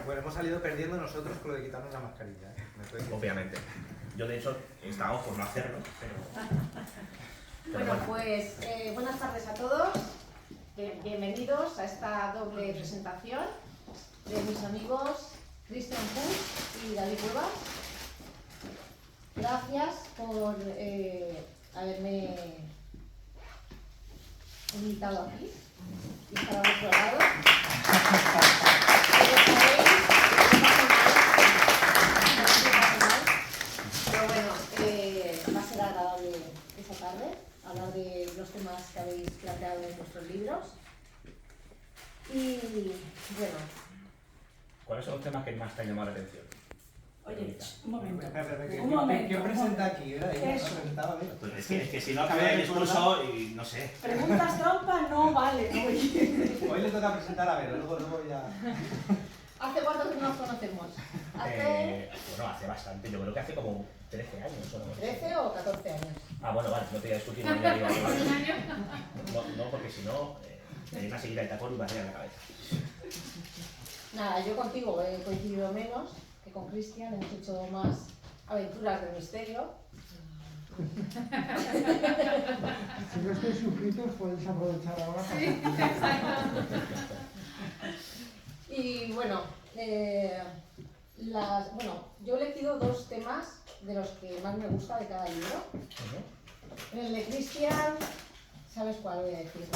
Bueno, hemos salido perdiendo nosotros con lo de quitarnos la mascarilla, ¿eh? Obviamente. Yo, de hecho, estábamos por no hacerlo, pero Bueno, pues buenas tardes a todos. Bienvenidos a esta doble presentación de mis amigos Cristian Puig y David Cuevas. Gracias por haberme invitado aquí y estar a vuestro lado. Pero bueno, va a ser agradable esta tarde hablar de los temas que habéis planteado en vuestros libros. Y bueno, ¿cuáles son los temas que más te han llamado la atención? Oye, un momento. Un momento. ¿Quién presenta aquí? ¿Verdad? Eso. Pues es que si no acabé el discurso y no sé. Preguntas trampa no vale. Hoy le toca presentar a Vero, luego ya... ¿hace cuánto que nos conocemos? Bueno, hace bastante, yo creo que hace como 13 años o no. 13 o 14 años. Ah, bueno, vale, no te voy a discutir, no, ya digo, no, porque si no, me hay una seguida de tacón y me en la cabeza. Nada, yo contigo he coincidido menos que con Cristian, hemos hecho más aventuras del misterio. Si no estáis suscritos, podéis aprovechar ahora para... Y bueno, yo he elegido dos temas de los que más me gusta de cada libro. En el de Cristian, ¿sabes cuál voy a decir?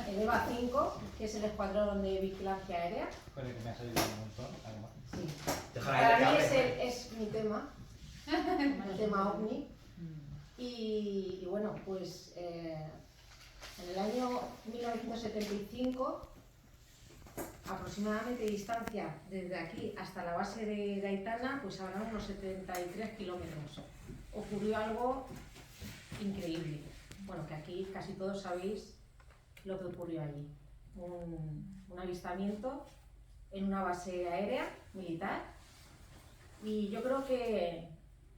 El EVA 5, que es el escuadrón de vigilancia aérea. Con el que me ha salido un montón, además. Sí. Déjame Para que mí hable. es mi tema, el tema OVNI. Y bueno, pues en el año 1975, aproximadamente distancia desde aquí hasta la base de Aitana, pues habrá unos 73 kilómetros. Ocurrió algo increíble. Bueno, que aquí casi todos sabéis lo que ocurrió allí. Un avistamiento en una base aérea militar. Y yo creo que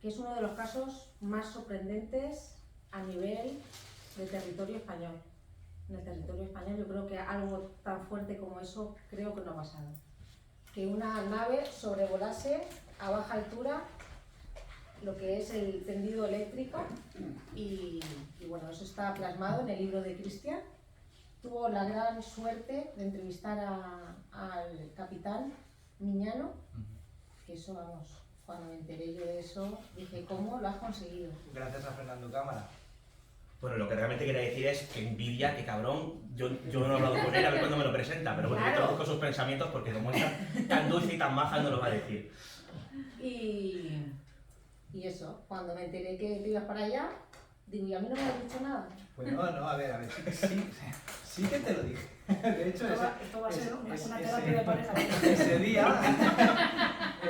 es uno de los casos más sorprendentes a nivel de territorio español. En el territorio español yo creo que algo tan fuerte como eso creo que no ha pasado. Que una nave sobrevolase a baja altura lo que es el tendido eléctrico y bueno, eso está plasmado en el libro de Cristian. Tuvo la gran suerte de entrevistar al capitán Miñano, que eso, vamos, cuando me enteré yo de eso, dije, ¿cómo lo has conseguido? Gracias a Fernando Cámara. Bueno, lo que realmente quería decir es que envidia, que cabrón, yo no he hablado con él a ver cuándo me lo presenta, pero bueno, Claro. yo traduzco sus pensamientos porque como es tan dulce y tan maja no lo va a decir. Y eso, cuando me enteré que te ibas para allá, digo, ¿y a mí no me has dicho nada? Pues no, a ver, sí que te lo dije. De hecho, Esto va a ser una terapia de pareja. ese día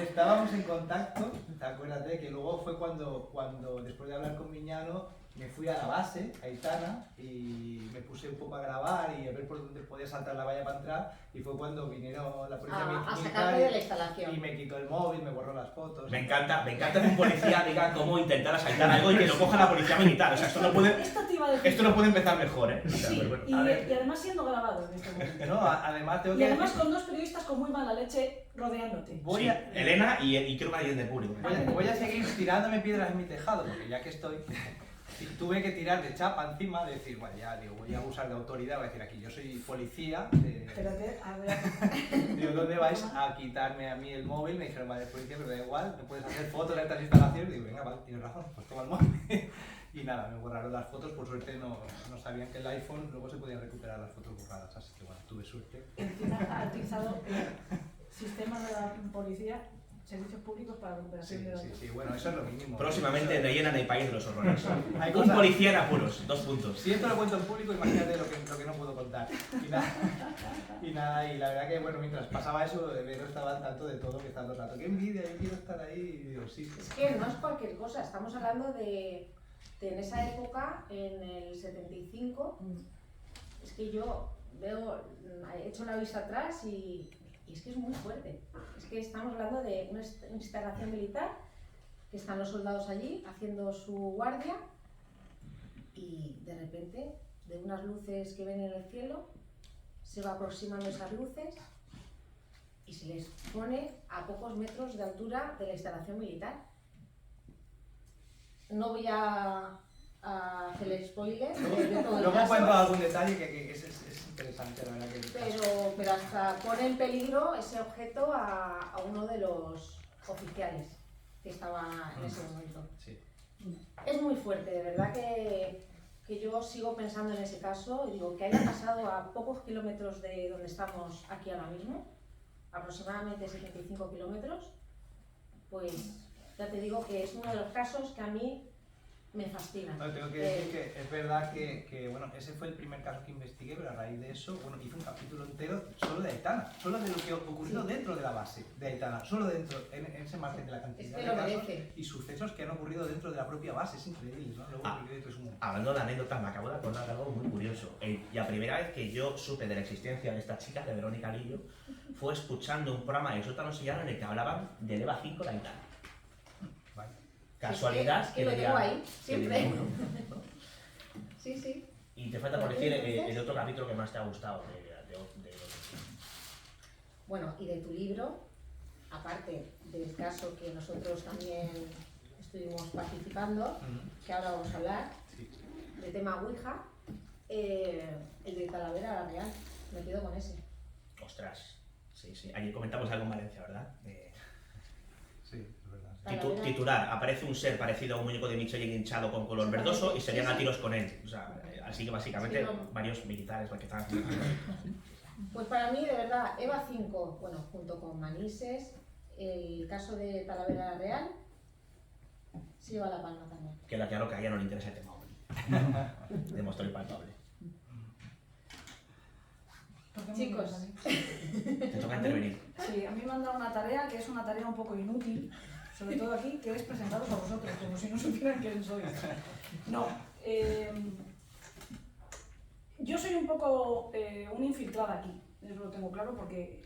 estábamos en contacto, acuérdate que luego fue cuando después de hablar con Miñano, me fui a la base, a Aitana, y me puse un poco a grabar y a ver por dónde podía saltar la valla para entrar, y fue cuando vinieron la policía A militar sacarme de la instalación. y me quitó el móvil, me borró las fotos. Me encanta que un policía diga cómo intentar asaltar algo y que lo coja la policía militar. O sea, esto no puede empezar mejor, ¿eh? O sea, Sí, pero bueno, y a ver. además siendo grabado en este momento. No, además tengo Y que además decir, con dos periodistas con muy mala leche rodeándote. voy a- Elena y creo que alguien del público. voy a seguir tirándome piedras en mi tejado, porque ya que estoy, tuve que tirar de chapa encima, de decir, bueno, ya digo, voy a abusar de autoridad, voy a decir, aquí yo soy policía, Espérate, a ver. digo, ¿dónde vais a quitarme a mí el móvil? Me dijeron, vale, policía, pero da igual, no puedes hacer fotos de estas instalaciones. Digo, venga, vale, tienes razón, pues toma el móvil. Y nada, me borraron las fotos, por suerte no sabían que el iPhone luego se podían recuperar las fotos borradas, así que bueno, tuve suerte. Encima ha utilizado sistemas de la policía, servicios públicos para la recuperación de datos. Sí, bueno, eso es lo mínimo. Próximamente rellenan el país de los horrores. Hay Un cosas- policía en apuros, 2 puntos. Si esto lo cuento en público, imagínate lo que no puedo contar. Y nada, y la verdad que, bueno, mientras pasaba eso, Vero estaba al tanto de todo, que estaba todo el rato. ¡Qué envidia! Yo quiero estar ahí. Y digo, sí. Es que no es cualquier cosa, estamos hablando de en esa época, en el 75, es que yo veo, he hecho la vista atrás y es que es muy fuerte. Es que estamos hablando de una instalación militar, que están los soldados allí haciendo su guardia y de repente, de unas luces que ven en el cielo, se va aproximando esas luces y se les pone a pocos metros de altura de la instalación militar. No voy a hacer el spoiler de todo el Luego caso, cuento algún detalle que es interesante, la verdad que pero hasta pone en peligro ese objeto a uno de los oficiales que estaba en ese momento. sí. Es muy fuerte, de verdad que yo sigo pensando en ese caso y digo que haya pasado a pocos kilómetros de donde estamos aquí ahora mismo, aproximadamente 75 kilómetros, pues ya te digo que es uno de los casos que a mí me fascina. Bueno, tengo que decir que es verdad que, bueno, ese fue el primer caso que investigué, pero a raíz de eso, bueno, hice un capítulo entero solo de Aitana, solo de lo que ocurrió dentro de la base de Aitana, solo dentro, en ese margen de la cantidad Es que de lo casos merece. y sucesos que han ocurrido dentro de la propia base, es increíble, ¿no? Luego porque es un... Hablando de anécdotas, me acabo de acordar de algo muy curioso. Y la primera vez que yo supe de la existencia de esta chica, de Verónica Lillo, fue escuchando un programa de Sótano Sillano en el que hablaban del EVA 5 de Aitana. Vale. Casualidad Es que lo tengo ahí, que siempre. diría uno. Sí, sí. Y te falta por decir el otro capítulo que más te ha gustado de Bueno, y de tu libro, aparte del caso que nosotros también estuvimos participando, que ahora vamos a hablar, Sí. de tema Ouija, el de Talavera la Real, me quedo con ese. Ostras, sí, sí. Ayer comentamos algo en Valencia, ¿verdad? Sí, es verdad. Sí. Talavera. Titular, aparece un ser parecido a un muñeco de Michelin hinchado con color verdoso y se llegan a tiros con él. O sea, así que básicamente Sí, no. varios militares que estaban... Pues para mí, de verdad, EVA 5, bueno, junto con Manises, el caso de Talavera la Real, se lleva la palma también. Queda claro que a ella no le interesa el tema, hombre. Demostró el palpable. Porque Chicos. a mí- Te toca intervenir. Sí, a mí me han dado una tarea que es una tarea un poco inútil, sobre todo aquí, que es presentaros a vosotros, como si no supieran quién sois. No, yo soy un poco una infiltrada aquí, eso lo tengo claro porque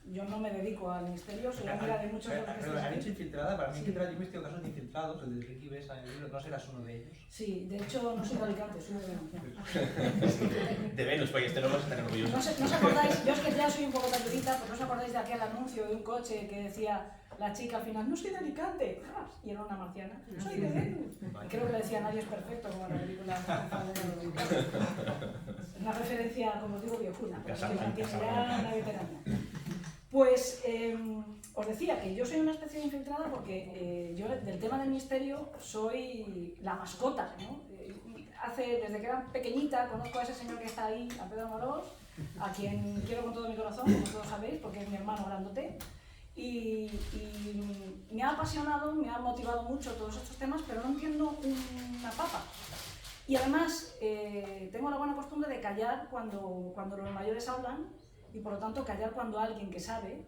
yo no me dedico al misterio, soy amiga de muchos de los que Pero estáis han hecho aquí. infiltrada, para mí Sí. infiltrada, yo investigo casos de infiltrados, el de Ricky Besa en el libro, no serás uno de ellos. Sí, de hecho no soy de Alicante, soy de Valencia. De Venus, porque este no vas a estar orgulloso. No os acordáis, yo es que ya soy un poco talludita, pero no os acordáis de aquel anuncio de un coche que decía la chica al final, no soy de Alicante, y era una marciana, soy de Venus. Y creo que le decía nadie es perfecto, como en la película. Es una referencia, como os digo, viejuna, pero que mantiene ya una veterana. Pues os decía que yo soy una especie de infiltrada porque yo del tema del misterio soy la mascota, ¿no? Desde que era pequeñita conozco a ese señor que está ahí, a Pedro Morós, a quien quiero con todo mi corazón, como todos sabéis, porque es mi hermano grandote. Y me ha apasionado, me ha motivado mucho todos estos temas, pero no entiendo una papa. Y además tengo la buena costumbre de callar cuando los mayores hablan y por lo tanto callar cuando alguien que sabe,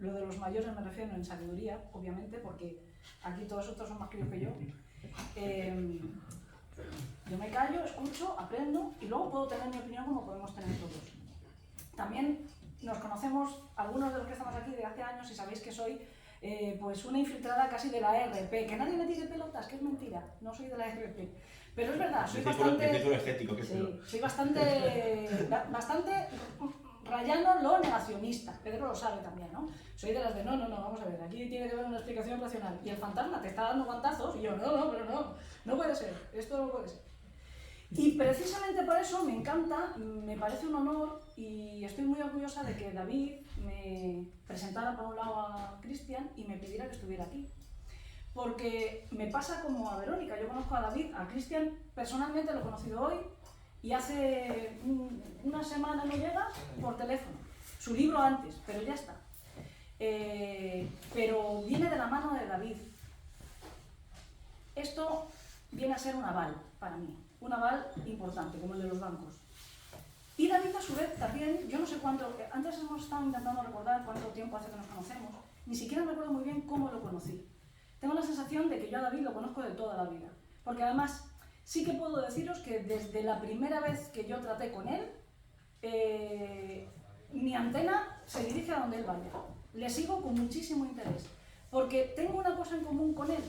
lo de los mayores me refiero en sabiduría, obviamente, porque aquí todos otros son más críos que yo. Yo me callo, escucho, aprendo y luego puedo tener mi opinión como podemos tener todos. También nos conocemos algunos de los que estamos aquí de hace años y sabéis que soy pues una infiltrada casi de la RP, que nadie me tire pelotas, que es mentira, no soy de la RP. Pero es verdad, soy bastante... estético, que Sí, soy bastante rayano lo negacionista, Pedro lo sabe también, ¿no? Soy de las de no, vamos a ver, aquí tiene que haber una explicación racional y el fantasma te está dando guantazos y yo, no puede ser, esto no puede ser. Y precisamente por eso me encanta, me parece un honor y estoy muy orgullosa de que David me presentara por un lado a Cristian y me pidiera que estuviera aquí. Porque me pasa como a Verónica, yo conozco a David, a Cristian personalmente lo he conocido hoy y hace una semana no llega por teléfono. Su libro antes, pero ya está. Pero viene de la mano de David. Esto viene a ser un aval para mí, un aval importante, como el de los bancos. Y David a su vez también, yo no sé cuánto, antes hemos estado intentando recordar cuánto tiempo hace que nos conocemos, ni siquiera recuerdo muy bien cómo lo conocí. Tengo la sensación de que yo a David lo conozco de toda la vida, porque además sí que puedo deciros que desde la primera vez que yo traté con él, mi antena se dirige a donde él vaya. Le sigo con muchísimo interés, porque tengo una cosa en común con él,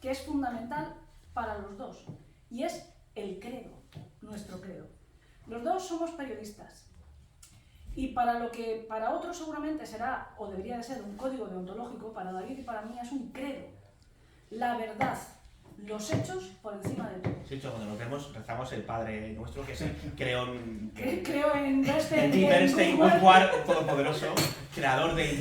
que es fundamental para los dos, y es el credo, nuestro credo. Los dos somos periodistas, Y para lo que para otros seguramente será, o debería de ser, un código deontológico, para David y para mí es un credo. La verdad, los hechos por encima de todo. De hecho, cuando nos vemos, rezamos el Padre Nuestro, que es el creo en Bernstein, Woodward, todopoderoso, creador de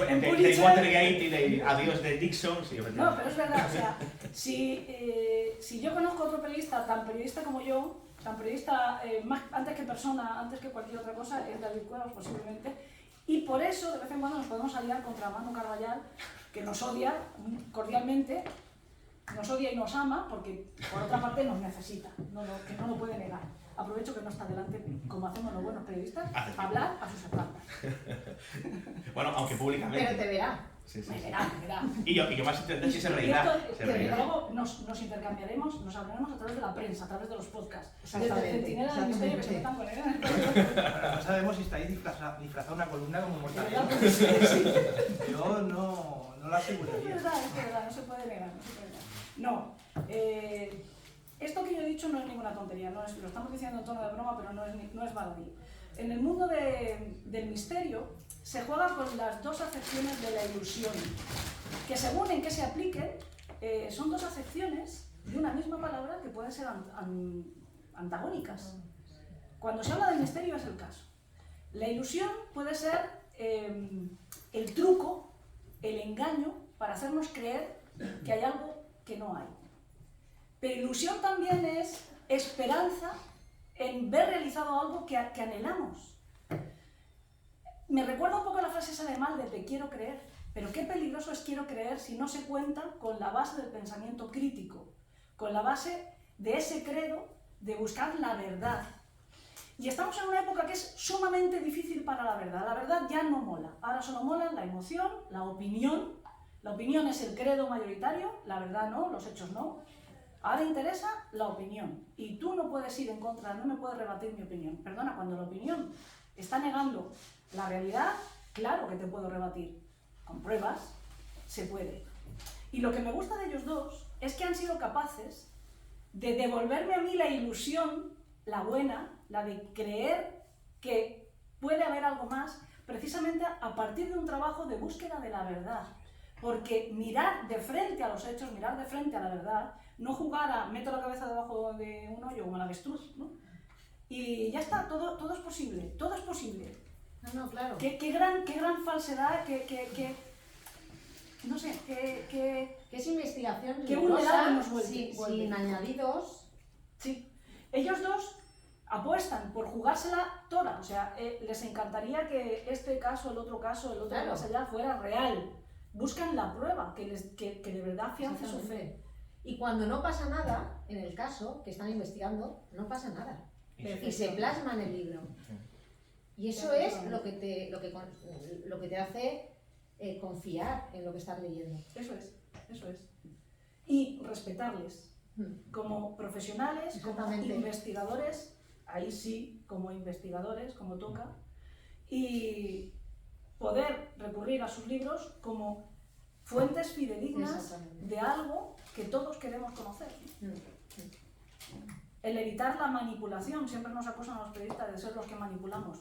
Watergate y de adiós de Dixon. Sí, no, pero es verdad, o sea, si yo conozco a otro periodista, tan periodista como yo, tan periodista más antes que persona, antes que cualquier otra cosa, es David Cuevas posiblemente, y por eso de vez en cuando nos podemos aliar contra Manu Carballal, que nos odia cordialmente, nos odia y nos ama, porque por otra parte nos necesita, que no lo puede negar. Aprovecho que no está delante, como hacemos los buenos periodistas, para hablar a sus espaldas. Bueno, aunque públicamente. Pero te verá. Sí. Me verá. Y yo más entender si se reirá. Luego nos intercambiaremos, nos hablaremos a través de la prensa, a través de los podcasts. Desde Exactamente, el Centinela del Misterio que se metan con él. No sabemos si estáis disfrazado una columna como Mortadelo. Yo no lo aseguraría. Es verdad, no se puede negar. No, esto que yo he dicho no es ninguna tontería, lo estamos diciendo en tono de broma, pero no es baladí. En el mundo del misterio se juega con las dos acepciones de la ilusión, que según en qué se apliquen, son dos acepciones de una misma palabra que pueden ser antagónicas. Cuando se habla del misterio es el caso. La ilusión puede ser el truco, el engaño, para hacernos creer que hay algo que no hay. Pero ilusión también es esperanza en ver realizado algo que anhelamos. Me recuerda un poco la frase esa de Mal de te quiero creer, pero qué peligroso es quiero creer si no se cuenta con la base del pensamiento crítico, con la base de ese credo de buscar la verdad. Y estamos en una época que es sumamente difícil para la verdad. La verdad ya no mola. Ahora solo mola la emoción, la opinión. La opinión es el credo mayoritario, la verdad no, los hechos no. Ahora interesa la opinión. Y tú no puedes ir en contra, no me puedes rebatir mi opinión. Perdona, cuando la opinión está negando la realidad, claro que te puedo rebatir. Con pruebas se puede. Y lo que me gusta de ellos dos es que han sido capaces de devolverme a mí la ilusión, la buena, la de creer que puede haber algo más, precisamente a partir de un trabajo de búsqueda de la verdad. Porque mirar de frente a los hechos, mirar de frente a la verdad, no jugar a meto la cabeza debajo de un hoyo como el avestruz, ¿no? Y ya está, todo es posible, todo es posible. No, claro. Qué gran falsedad, no sé, Que es investigación qué vulnerable nos sin vuelve. añadidos. Sí, ellos dos apuestan por jugársela toda, o sea, les encantaría que este caso, el otro Claro. más allá fuera real. Buscan la prueba, que de verdad afiance su fe. Y cuando no pasa nada, en el caso que están investigando, no pasa nada. Y se plasma en el libro. Y eso es lo que te hace confiar en lo que estás leyendo. Eso es. Y respetarles como profesionales, como Exactamente. investigadores, ahí sí, como investigadores, como toca, y poder recurrir a sus libros como fuentes fidedignas Exactamente. de algo que todos queremos conocer. El evitar la manipulación, siempre nos acusan a los periodistas de ser los que manipulamos.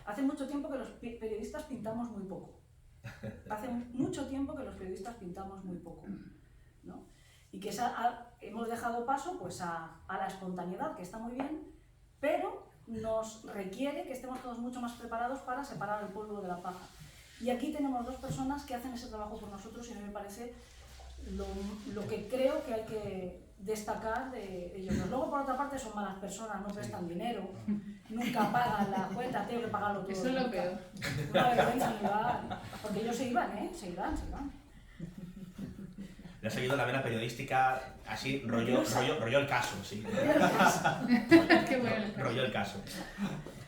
Hace mucho tiempo que los periodistas pintamos muy poco. Hace mucho tiempo que los periodistas pintamos muy poco, ¿no? Y que hemos dejado paso pues, a la espontaneidad, que está muy bien, pero nos requiere que estemos todos mucho más preparados para separar el polvo de la paja. Y aquí tenemos dos personas que hacen ese trabajo por nosotros y a mí me parece lo que creo que hay que destacar de ellos. Luego, por otra parte, son malas personas, no prestan dinero, nunca pagan la cuenta, tengo que pagarlo todo. Eso es lo peor. Una vergüenza, ni va. Porque ellos se iban. Le ha seguido la vena periodística así, rollo el caso, sí. Qué bueno el caso. Rollo el caso.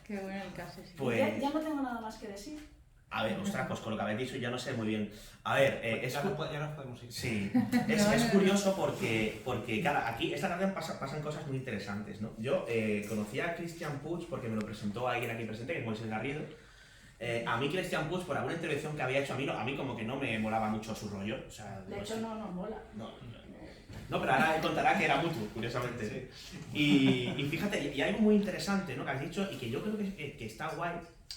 Qué bueno el caso, sí. Pues, Ya no tengo nada más que decir. a ver, ostras, pues con lo que habéis dicho ya no sé muy bien. A ver, Ya nos podemos ir. Sí, es curioso porque claro, aquí esta tarde pasan cosas muy interesantes, ¿no? Yo conocí a Christian Puig porque me lo presentó alguien aquí presente, que es Moisés Garrido. A mí Christian Puig, por alguna intervención que había hecho, a mí como que no me molaba mucho su rollo. O sea, De hecho, no nos mola. No, pero ahora él contará que era mutuo, curiosamente. Sí. Y fíjate, y algo muy interesante, ¿no?, que has dicho y que yo creo que está guay,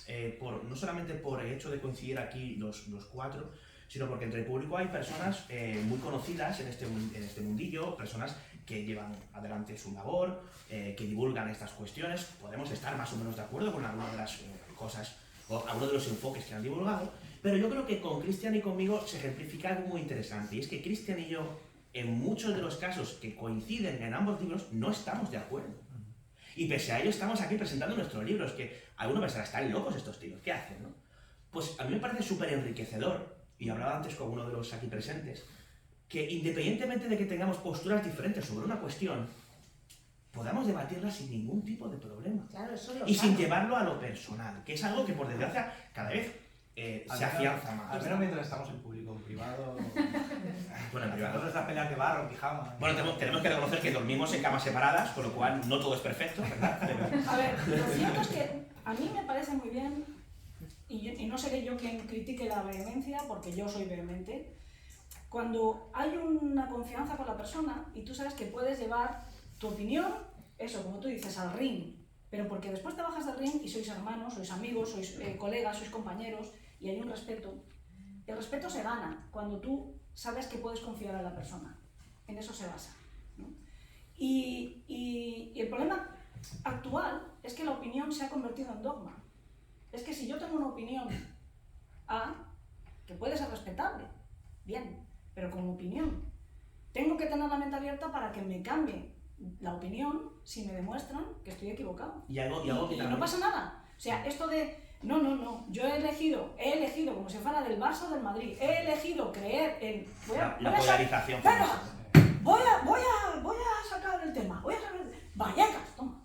no solamente por el hecho de coincidir aquí los cuatro, sino porque entre el público hay personas muy conocidas en este mundillo, personas que llevan adelante su labor, que divulgan estas cuestiones. Podemos estar más o menos de acuerdo con algunas de las cosas o algunos de los enfoques que han divulgado, pero yo creo que con Cristian y conmigo se ejemplifica algo muy interesante, y es que Cristian y yo, en muchos de los casos que coinciden en ambos libros, no estamos de acuerdo. Y pese a ello estamos aquí presentando nuestros libros, que algunos pensarán, están locos estos tíos, ¿qué hacen, no? Pues a mí me parece súper enriquecedor, y hablaba antes con uno de los aquí presentes, que independientemente de que tengamos posturas diferentes sobre una cuestión, podamos debatirla sin ningún tipo de problema. Claro, eso lo Y sin sabe. llevarlo a lo personal, que es algo que por desgracia cada vez se afianza más. Al menos mientras estamos en público, en privado. Bueno, en privado. Nosotros esta pelea que barro, pijama. Bueno, tenemos que reconocer que dormimos en camas separadas, con lo cual no todo es perfecto, ¿verdad? A ver, lo cierto es que a mí me parece muy bien, y no seré yo quien critique la vehemencia, porque yo soy vehemente, cuando hay una confianza con la persona y tú sabes que puedes llevar tu opinión, eso, como tú dices, al ring, pero porque después te bajas del ring y sois hermanos, sois amigos, sois colegas, sois compañeros, y hay un respeto. El respeto se gana cuando tú sabes que puedes confiar en la persona. En eso se basa, ¿no? Y el problema actual es que la opinión se ha convertido en dogma. Es que si yo tengo una opinión A, que puede ser respetable, bien, pero como opinión, tengo que tener la mente abierta para que me cambie la opinión si me demuestran que estoy equivocado. Y algo que Y también... no pasa nada. O sea, esto de, no, yo he elegido como si fuera del Barça o del Madrid, he elegido creer en... La polarización. Venga, voy a sacar el tema, Vallecas, toma.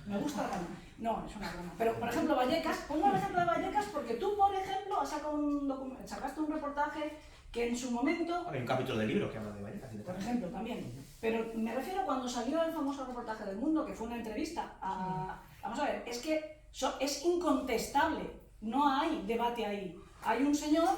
Me gusta la broma. No, es una broma. Pero, por ejemplo, Vallecas, pongo el ejemplo de Vallecas porque tú, por ejemplo, sacaste un reportaje que en su momento... Hay un capítulo del libro que habla de Vallecas. Por ejemplo, también. Pero me refiero cuando salió el famoso reportaje del Mundo, que fue una entrevista a... Vamos a ver, es que es incontestable, no hay debate ahí. Hay un señor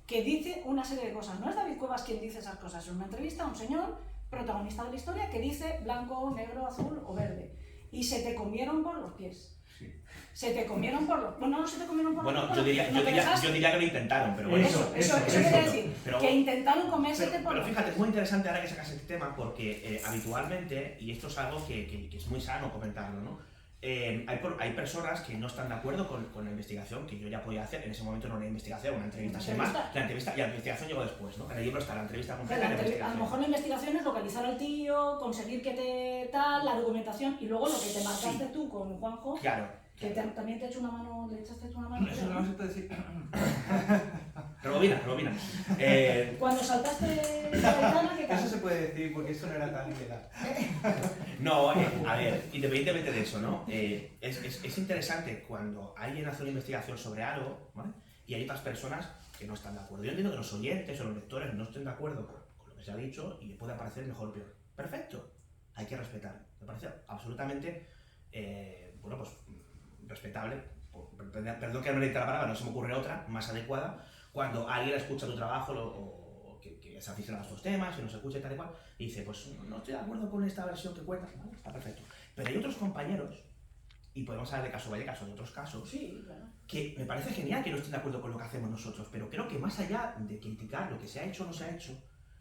que dice una serie de cosas. No es David Cuevas quien dice esas cosas, es una entrevista a un señor protagonista de la historia que dice blanco, negro, azul o verde. Y se te comieron por los pies. Sí. Se te comieron por los... Bueno, no se te comieron por los pies. Bueno, yo diría que lo intentaron, pero bueno. Eso quería decir, pero, que intentaron comerse por pero los fíjate, pies. es muy interesante ahora que sacas este tema porque habitualmente, y esto es algo que es muy sano comentarlo, ¿no? Hay personas que no están de acuerdo con la investigación que yo ya podía hacer. En ese momento no era una investigación, una entrevista sin más. La entrevista y la investigación llegó después, ¿no? En el libro está la entrevista completa. A lo mejor la investigación es localizar al tío, conseguir que te tal, la documentación y luego lo que te marcaste tú con Juanjo. Claro. Que también te he hecho una mano, le echaste tú una mano. Eso no se puede decir. Rebobina. Cuando saltaste de la ventana, ¿qué Eso tal? se puede decir porque eso no era tan ilegal. No, a ver, independientemente de eso, ¿no? Es interesante cuando alguien hace una investigación sobre algo, ¿vale? Y hay otras personas que no están de acuerdo. Yo entiendo que los oyentes o los lectores no estén de acuerdo con lo que se ha dicho y puede parecer mejor o peor. Perfecto, hay que respetar. Me parece absolutamente, pues respetable. Perdón que no le dé la palabra, no se me ocurre otra más adecuada. Cuando alguien escucha tu trabajo o que se aficiona a estos temas y nos escucha y tal y cual, y dice, pues no estoy de acuerdo con esta versión que cuentas, ¿vale? Está perfecto. Pero hay otros compañeros, y podemos hablar de caso Vallecas o de otros casos, Sí, claro. que me parece genial que no estén de acuerdo con lo que hacemos nosotros, pero creo que más allá de criticar lo que se ha hecho o no se ha hecho,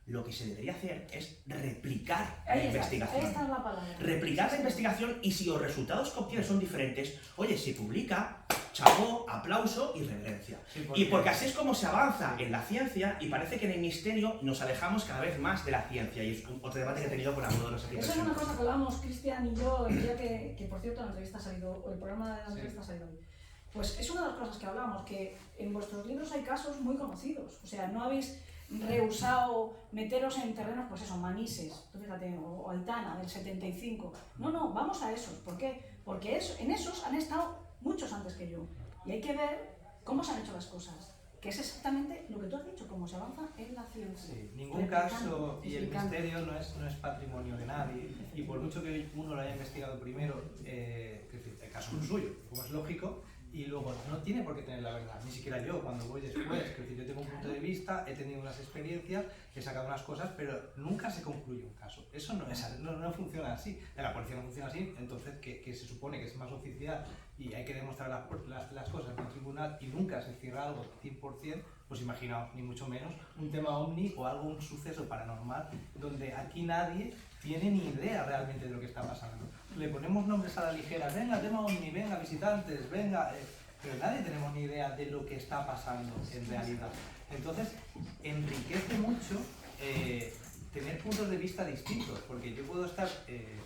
lo que se debería hacer es replicar la investigación. Ahí está la palabra. Replicar la investigación y si los resultados que obtienes son diferentes, oye, se publica, chapó, aplauso y reverencia. Sí, Y porque así es como se avanza en la ciencia y parece que en el misterio nos alejamos cada vez más de la ciencia y es otro debate que he tenido con algunos de los aquí Eso es una presentes. cosa que hablábamos Cristian y yo el día que por cierto la entrevista ha salido, o el programa de la entrevista ha salido hoy. Pues es una de las cosas que hablábamos, que en vuestros libros hay casos muy conocidos, o sea, no habéis rehusado meteros en terrenos, pues eso, Manises, tú fíjate, o Aitana del 75. No, vamos a esos. ¿Por qué? Porque en esos han estado muchos antes que yo. Y hay que ver cómo se han hecho las cosas, que es exactamente lo que tú has dicho, cómo se avanza en la ciencia. Sí, ningún caso y el misterio no es patrimonio de nadie. Y por mucho que uno lo haya investigado primero, el caso no es suyo, como es lógico, Y luego, no tiene por qué tener la verdad, ni siquiera yo, cuando voy después. Es decir, yo tengo un punto de vista, he tenido unas experiencias, he sacado unas cosas, pero nunca se concluye un caso. Eso no funciona así. La policía no funciona así, entonces, que se supone que es más oficial y hay que demostrar las cosas en un tribunal y nunca se cierra algo 100%, pues imaginaos, ni mucho menos, un tema ovni o algún suceso paranormal donde aquí nadie tiene ni idea realmente de lo que está pasando. Le ponemos nombres a la ligera, venga, tema ovni, venga, visitantes, venga, pero nadie tenemos ni idea de lo que está pasando en realidad. Entonces, enriquece mucho tener puntos de vista distintos, porque yo puedo estar,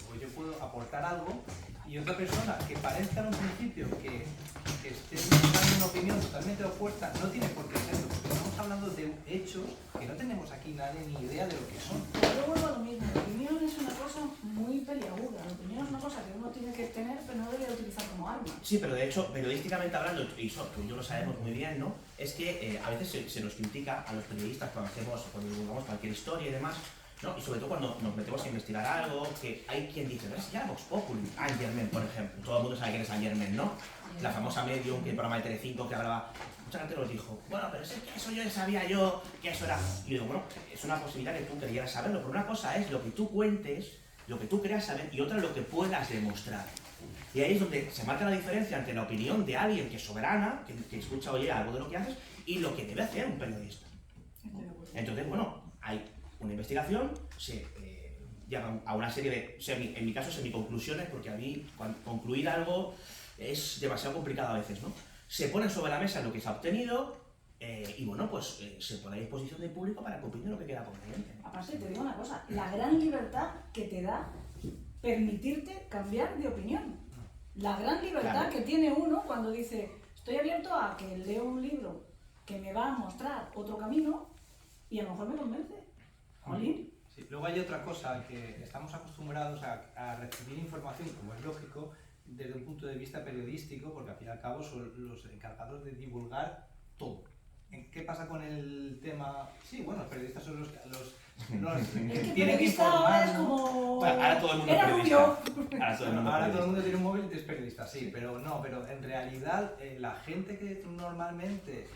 o yo puedo aportar algo y otra persona que parezca en un principio que esté dando una opinión totalmente opuesta, no tiene por qué serlo, porque estamos hablando de hechos que no tenemos aquí nadie ni idea de lo que son. Yo vuelvo a lo mismo, la opinión es una cosa muy peliaguda, la opinión es una cosa que uno tiene que tener pero no debe utilizar como arma. Sí, pero de hecho, periodísticamente hablando, y eso tú y yo lo sabemos muy bien, ¿no? Es que a veces se nos critica a los periodistas cuando divulgamos cualquier historia y demás, ¿no? Y sobre todo cuando nos metemos a investigar algo, que hay quien dice, ¿ves? Ya Vox Populi, Angermen, por ejemplo. Todo el mundo sabe quién es Angermen, ¿no? La famosa Medium, que el programa de Telecinco que hablaba. Mucha gente nos dijo, bueno, pero es que eso yo sabía yo, que eso era. Y yo digo, bueno, es una posibilidad que tú querías saberlo, pero una cosa es lo que tú cuentes, lo que tú creas saber, y otra lo que puedas demostrar. Y ahí es donde se marca la diferencia entre la opinión de alguien que es soberana, que escucha o lea algo de lo que haces, y lo que debe hacer un periodista. Entonces, bueno, hay una investigación, se llega a una serie de, en mi caso, semiconclusiones, porque a mí concluir algo es demasiado complicado a veces, ¿no? Se pone sobre la mesa lo que se ha obtenido y bueno, pues se pone a disposición del público para que opine lo que quiera conveniente. Aparte, te digo una cosa, la gran libertad que te da permitirte cambiar de opinión. La gran libertad Claro. que tiene uno cuando dice, estoy abierto a que leo un libro que me va a mostrar otro camino y a lo mejor me convence. Jolín. Sí. Luego hay otra cosa, que estamos acostumbrados a recibir información, como es lógico, desde un punto de vista periodístico, porque al fin y al cabo son los encargados de divulgar todo. ¿Qué pasa con el tema? Sí, bueno, los periodistas son los Es que que tienen que periodista ahora es informar, ¿no? como... Bueno, ahora todo el mundo es Era periodista. rubio. Ahora Ahora todo el mundo tiene un móvil y es periodista, sí, pero no, pero en realidad la gente que normalmente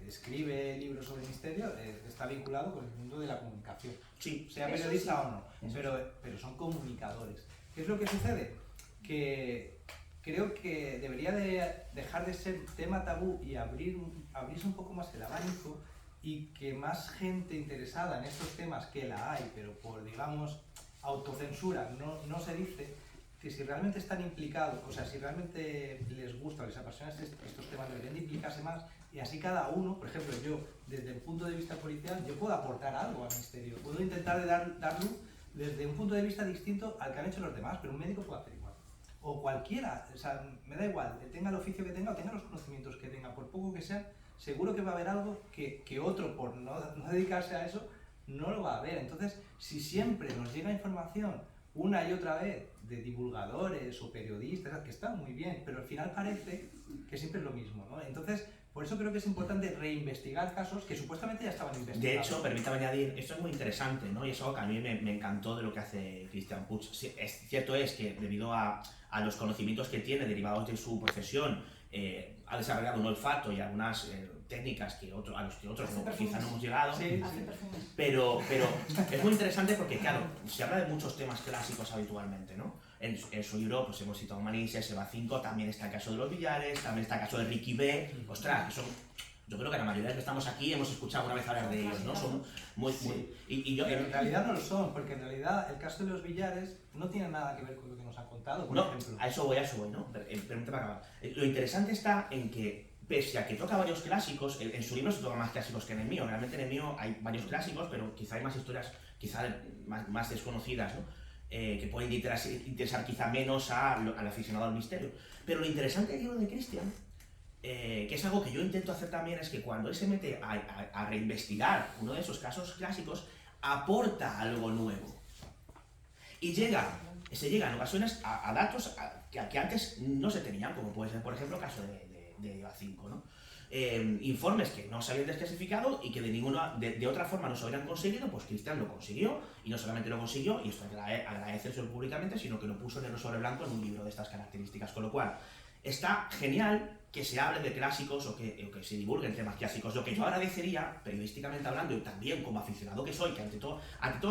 escribe libros sobre misterio está vinculado con el mundo de la comunicación, Sí, sea Eso periodista sí. o no, pero son comunicadores. ¿Qué es lo que sucede? Que creo que debería de dejar de ser tema tabú y abrirse un poco más el abanico y que más gente interesada en estos temas, que la hay, pero por, digamos, autocensura no se dice, que si realmente están implicados, o sea, si realmente les gusta o les apasionan estos temas, deberían de implicarse más y así cada uno, por ejemplo, yo, desde el punto de vista policial, yo puedo aportar algo al misterio, puedo intentar de dar luz desde un punto de vista distinto al que han hecho los demás, pero un médico puede hacer igual. O cualquiera, o sea, me da igual, tenga el oficio que tenga o tenga los conocimientos que tenga, por poco que sea, seguro que va a haber algo que otro, por no dedicarse a eso, no lo va a ver. Entonces, si siempre nos llega información una y otra vez de divulgadores o periodistas, que está muy bien, pero al final parece que siempre es lo mismo, ¿no? Entonces, por eso creo que es importante reinvestigar casos que supuestamente ya estaban investigados. de hecho, permítame añadir, esto es muy interesante, ¿no? Y es algo que a mí me encantó de lo que hace Christian Puig. Sí, cierto es que debido a los conocimientos que tiene derivados de su profesión, ha desarrollado un olfato y algunas técnicas a los que otros quizá no hemos llegado. Sí, Hace sí. perfume. Pero es muy interesante porque, claro, se habla de muchos temas clásicos habitualmente, ¿no? En su libro pues hemos citado Manises, Eva 5, también está el caso de los Villares, también está el caso de Ricky B. Ostras, que son, yo creo que la mayoría de los que estamos aquí hemos escuchado una vez hablar de ellos, ¿no? Son muy... Y yo, Pero en realidad no lo son, porque en realidad el caso de los Villares no tiene nada que ver con lo que nos han contado, por no, ejemplo. a eso voy, ¿no? Permíteme acabar. Lo interesante está en que, pese a que toca varios clásicos, en su libro se toca más clásicos que en el mío. Realmente en el mío hay varios clásicos, pero quizá hay más historias quizá más desconocidas, ¿no? Que pueden interesar quizá menos al aficionado al misterio. Pero lo interesante del libro de Christian, que es algo que yo intento hacer también, es que cuando él se mete a reinvestigar uno de esos casos clásicos, aporta algo nuevo. Y se llega en ocasiones a datos que antes no se tenían, como puede ser, por ejemplo, el caso de Eva 5, ¿no? Informes que no se habían desclasificado y que de otra forma no se habrían conseguido, pues Christian lo consiguió, y no solamente lo consiguió, y esto agradece públicamente, sino que lo puso negro sobre blanco en un libro de estas características, con lo cual está genial que se hable de clásicos o que se divulguen temas clásicos. Lo que yo agradecería, periodísticamente hablando, y también como aficionado que soy, que ante todo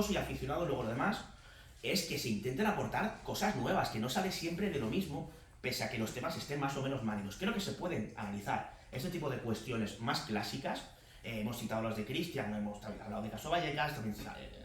soy aficionado, luego lo demás, es que se intenten aportar cosas nuevas, que no sale siempre de lo mismo, pese a que los temas estén más o menos manidos. Creo que se pueden analizar este tipo de cuestiones más clásicas. Hemos citado los de Cristian, hemos hablado de Caso Vallecas, también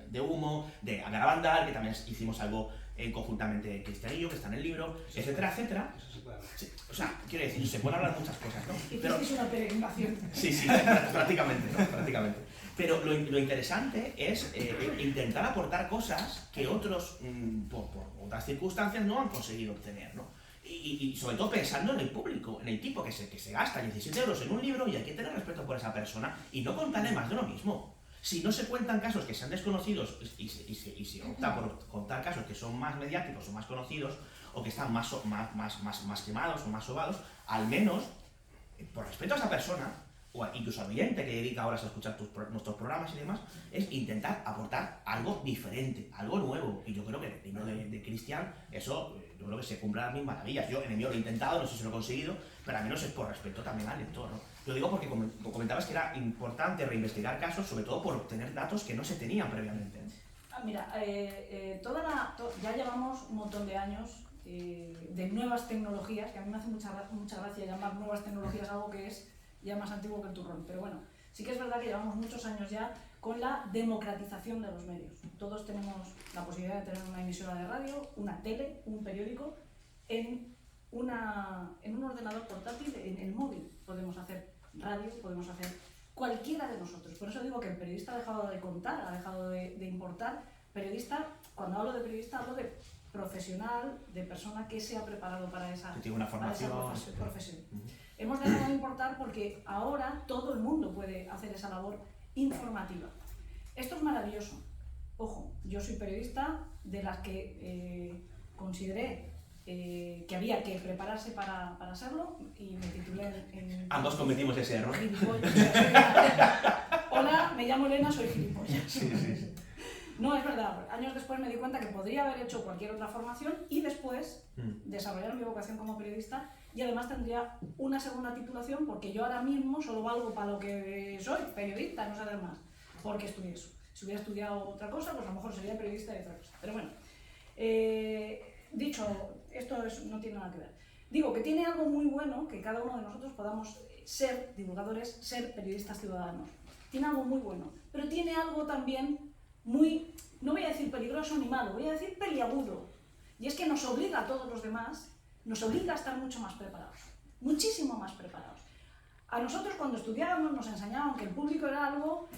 de Humo, de Agarabandal, que también hicimos algo conjuntamente Cristian y yo, que está en el libro, etcétera, etcétera. Eso se puede hablar. Sí, o sea, quiero decir, se pueden hablar muchas cosas, ¿no? Pero es una peregrinación. Sí, prácticamente, ¿no? Prácticamente. Pero lo interesante es intentar aportar cosas que otros, por otras circunstancias, no han conseguido obtener, ¿no? Y sobre todo pensando en el público, en el tipo que se gasta 17 euros en un libro, y hay que tener respeto por esa persona y no contarle más de lo mismo. Si no se cuentan casos que sean desconocidos y se opta por contar casos que son más mediáticos o más conocidos, o que están más quemados o más sobados, al menos, por respeto a esa persona, o incluso al oyente que dedica horas a escuchar nuestros programas y demás, es intentar aportar algo diferente, algo nuevo. Y yo creo que en el libro de Cristian, eso yo creo que se cumple a las mil maravillas. Yo en el mío lo he intentado, no sé si lo he conseguido, pero al menos es por respeto también al lector, ¿no? Lo digo porque, como comentabas, que era importante reinvestigar casos, sobre todo por obtener datos que no se tenían previamente. Mira, ya llevamos un montón de años de nuevas tecnologías, que a mí me hace mucha gracia llamar nuevas tecnologías algo que es ya más antiguo que el turrón, pero bueno, sí que es verdad que llevamos muchos años ya con la democratización de los medios. Todos tenemos la posibilidad de tener una emisora de radio, una tele, un periódico, en un ordenador portátil, en el móvil. Podemos hacer radio, podemos hacer cualquiera de nosotros. Por eso digo que el periodista ha dejado de contar, ha dejado de importar. Periodista, cuando hablo de periodista, hablo de profesional, de persona que se ha preparado para esa, que tiene una formación, profesión. Hemos dejado de importar porque ahora todo el mundo puede hacer esa labor informativa. Esto es maravilloso. Ojo, yo soy periodista de las que consideré que había que prepararse para serlo y me titulé en Ambos cometimos ese error. Hola, me llamo Elena, soy gilipollas. Sí. No, es verdad. Años después me di cuenta que podría haber hecho cualquier otra formación y después desarrollar mi vocación como periodista, y además tendría una segunda titulación, porque yo ahora mismo solo valgo para lo que soy, periodista, no sé de más, porque estudié eso. Si hubiera estudiado otra cosa, pues a lo mejor sería periodista de otra cosa. Pero bueno, dicho esto, no tiene nada que ver. Digo que tiene algo muy bueno que cada uno de nosotros podamos ser divulgadores, ser periodistas ciudadanos. Tiene algo muy bueno, pero tiene algo también muy, no voy a decir peligroso ni malo, voy a decir peliagudo. Y es que nos obliga a todos los demás, nos obliga a estar mucho más preparados, muchísimo más preparados. A nosotros cuando estudiábamos nos enseñaban que el público era algo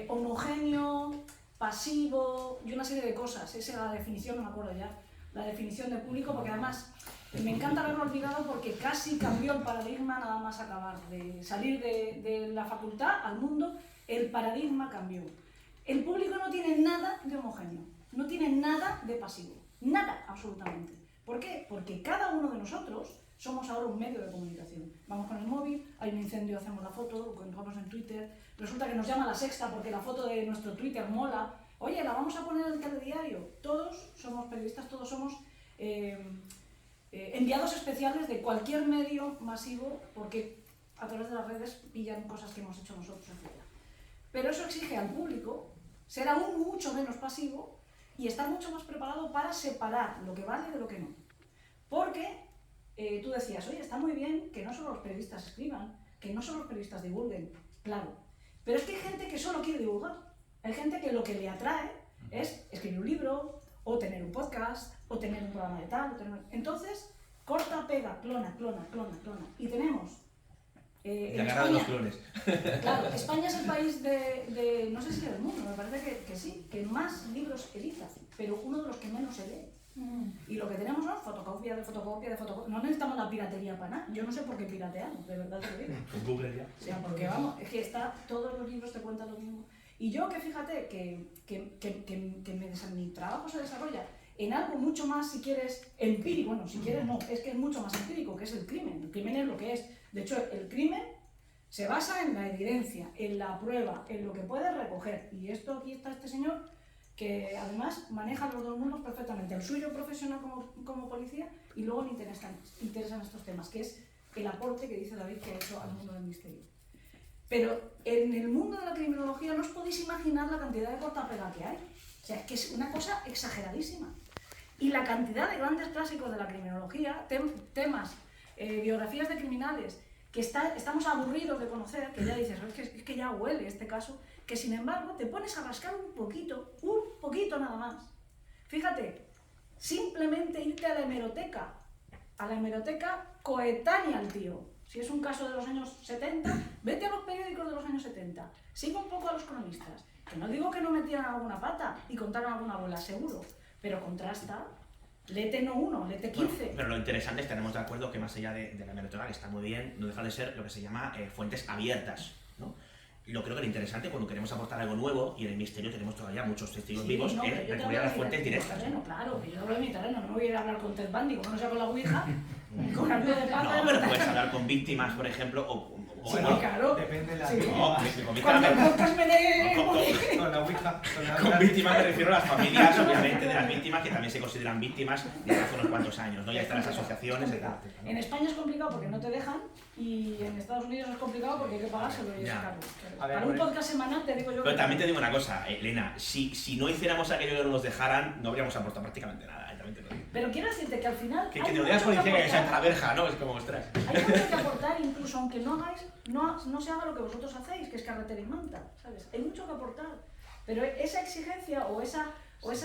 homogéneo, pasivo y una serie de cosas. Esa era la definición, no me acuerdo ya, la definición de público, porque además me encanta haberlo olvidado porque casi cambió el paradigma nada más acabar de salir de la facultad al mundo. El paradigma cambió. El público no tiene nada de homogéneo, no tiene nada de pasivo, nada, absolutamente. ¿Por qué? Porque cada uno de nosotros somos ahora un medio de comunicación. Vamos con el móvil, hay un incendio, hacemos la foto, lo colgamos en Twitter, resulta que nos llama La Sexta porque la foto de nuestro Twitter mola, oye, la vamos a poner en el telediario. Todos somos periodistas, todos somos enviados especiales de cualquier medio masivo, porque a través de las redes pillan cosas que hemos hecho nosotros, etc. Pero eso exige al público ser aún mucho menos pasivo y estar mucho más preparado para separar lo que vale de lo que no. Porque tú decías, oye, está muy bien que no solo los periodistas escriban, que no solo los periodistas divulguen, claro. Pero es que hay gente que solo quiere divulgar. Hay gente que lo que le atrae es escribir un libro, o tener un podcast, o tener un programa de tal. Entonces, corta, pega, clona. Y tenemos... Ya ganaron los clones. Claro, España es el país de no sé si del mundo, me parece que sí, que más libros edita, pero uno de los que menos se lee. Y lo que tenemos son fotocopia de fotocopia. No necesitamos la piratería para nada. Yo no sé por qué pirateamos, de verdad te lo digo. Con Google ya. O sea, porque vamos, es que todos los libros te cuentan lo mismo. Y yo que fíjate mi trabajo se desarrolla en algo mucho más, si quieres, empírico. Bueno, si quieres no, es que es mucho más empírico, que es el crimen. El crimen es lo que es. De hecho, el crimen se basa en la evidencia, en la prueba, en lo que puedes recoger. Y aquí está este señor que además maneja los dos mundos perfectamente, el suyo profesional como policía y luego le interesan estos temas, que es el aporte que dice David que ha hecho al mundo del misterio. Pero en el mundo de la criminología no os podéis imaginar la cantidad de cortapega que hay. O sea, que es una cosa exageradísima. Y la cantidad de grandes clásicos de la criminología, temas, biografías de criminales, que estamos aburridos de conocer, que ya dices, es que ya huele este caso, que sin embargo te pones a rascar un poquito nada más. Fíjate, simplemente irte a la hemeroteca coetánea al tío. Si es un caso de los años 70, vete a los periódicos de los años 70, sigue un poco a los cronistas, que no digo que no metieran alguna pata y contaran alguna bola, seguro, pero contrasta, léete no uno, léete 15. Bueno, pero lo interesante es que estaremos de acuerdo que más allá de la hemeroteca, que está muy bien, no deja de ser lo que se llama fuentes abiertas, ¿no? Lo creo que lo interesante cuando queremos aportar algo nuevo, y en el misterio tenemos todavía muchos testigos vivos, es recurrir a las fuentes directas. Claro, que yo hablo de mi terreno, no voy a ir a hablar con Ted Bundy, como no sea con la ouija, con algo de pata. No, pero puedes hablar con víctimas, por ejemplo, o sí, bueno, claro. Depende de la Cuando el podcast me dé... con la ouija. Con víctimas me refiero a las familias, obviamente, de las víctimas, que también se consideran víctimas desde hace unos cuantos años, ¿no? Ya están las asociaciones, etc. En España es complicado porque no te dejan, y en Estados Unidos es complicado porque hay que pagárselo y es caro. Para un podcast semanal te digo yo... Pero también te digo una cosa, Elena, si no hiciéramos aquello que no nos dejaran, no habríamos aportado prácticamente nada, también te lo digo. Pero quiero decirte que al final... Que te odias policía que sea la verja, ¿no? Es como, ostras. Hay mucho que aportar, incluso aunque no hagáis, no se haga lo que vosotros hacéis, que es carretera y manta, ¿sabes? Hay mucho que aportar. Pero esa exigencia o esa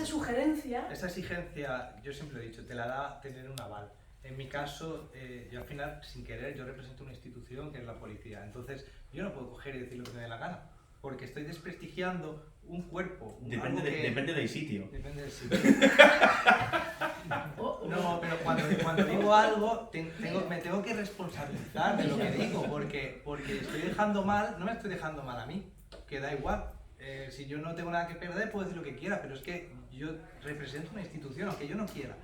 sugerencia... Esa exigencia, yo siempre lo he dicho, te la da tener un aval. En mi caso, yo al final, sin querer, yo represento una institución que es la policía. Entonces, yo no puedo coger y decir lo que me dé la gana, porque estoy desprestigiando un cuerpo. Depende del sitio. Depende del sitio. No, pero cuando digo algo, me tengo que responsabilizar de lo que digo, porque estoy dejando mal, no me estoy dejando mal a mí, que da igual. Si yo no tengo nada que perder, puedo decir lo que quiera, pero es que yo represento una institución, aunque yo no quiera.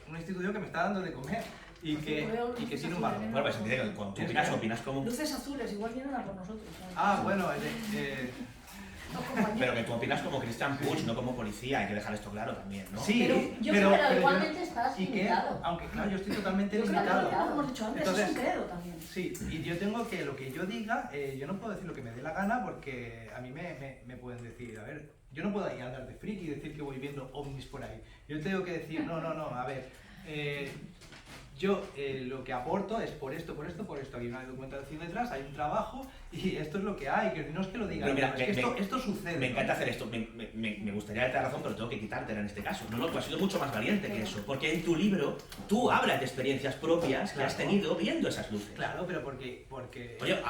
Una institución que me está dando de comer y que tiene un valor. Bueno, pues cuando tú opinas como... Luces azules, igual vienen a por nosotros. ¿sabes? Ah, bueno, pero que tú opinas como Christian Puig, no como policía, hay que dejar esto claro también, ¿no? Sí, pero igualmente estás limitado. Aunque claro, yo estoy totalmente yo creo limitado. que como hemos dicho antes, Entonces, es un credo también. Sí, y yo tengo que lo que yo diga, yo no puedo decir lo que me dé la gana porque a mí me pueden decir, a ver, yo no puedo ir a andar de friki y decir que voy viendo ovnis por ahí. Yo tengo que decir, no, a ver, yo lo que aporto es por esto, hay una documentación detrás, hay un trabajo y esto es lo que hay, que no es que lo diga, mira, es que esto sucede. Me encanta hacer esto, me gustaría darte razón, pero tengo que quitártela en este caso. No, tú has sido mucho más valiente que eso, porque en tu libro tú hablas de experiencias propias que has tenido viendo esas luces. Claro, pero porque...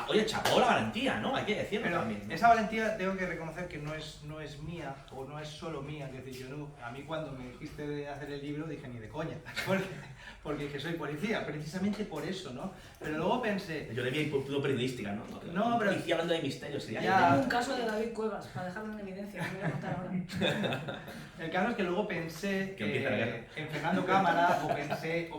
Oye, chapó la valentía, ¿no? Hay que decirlo pero también, ¿no? Esa valentía tengo que reconocer que no es mía, o no es solo mía, es decir, a mí cuando me dijiste de hacer el libro dije ni de coña, porque que soy policía, precisamente por eso, ¿no? Pero luego pensé... Yo debía ir por periodística, ¿no? No, pero... Policía hablando de misterios, sería... Ya tengo un caso de David Cuevas, para dejarlo en evidencia, que voy a contar ahora. El caso es que luego pensé en Fernando Cámara, o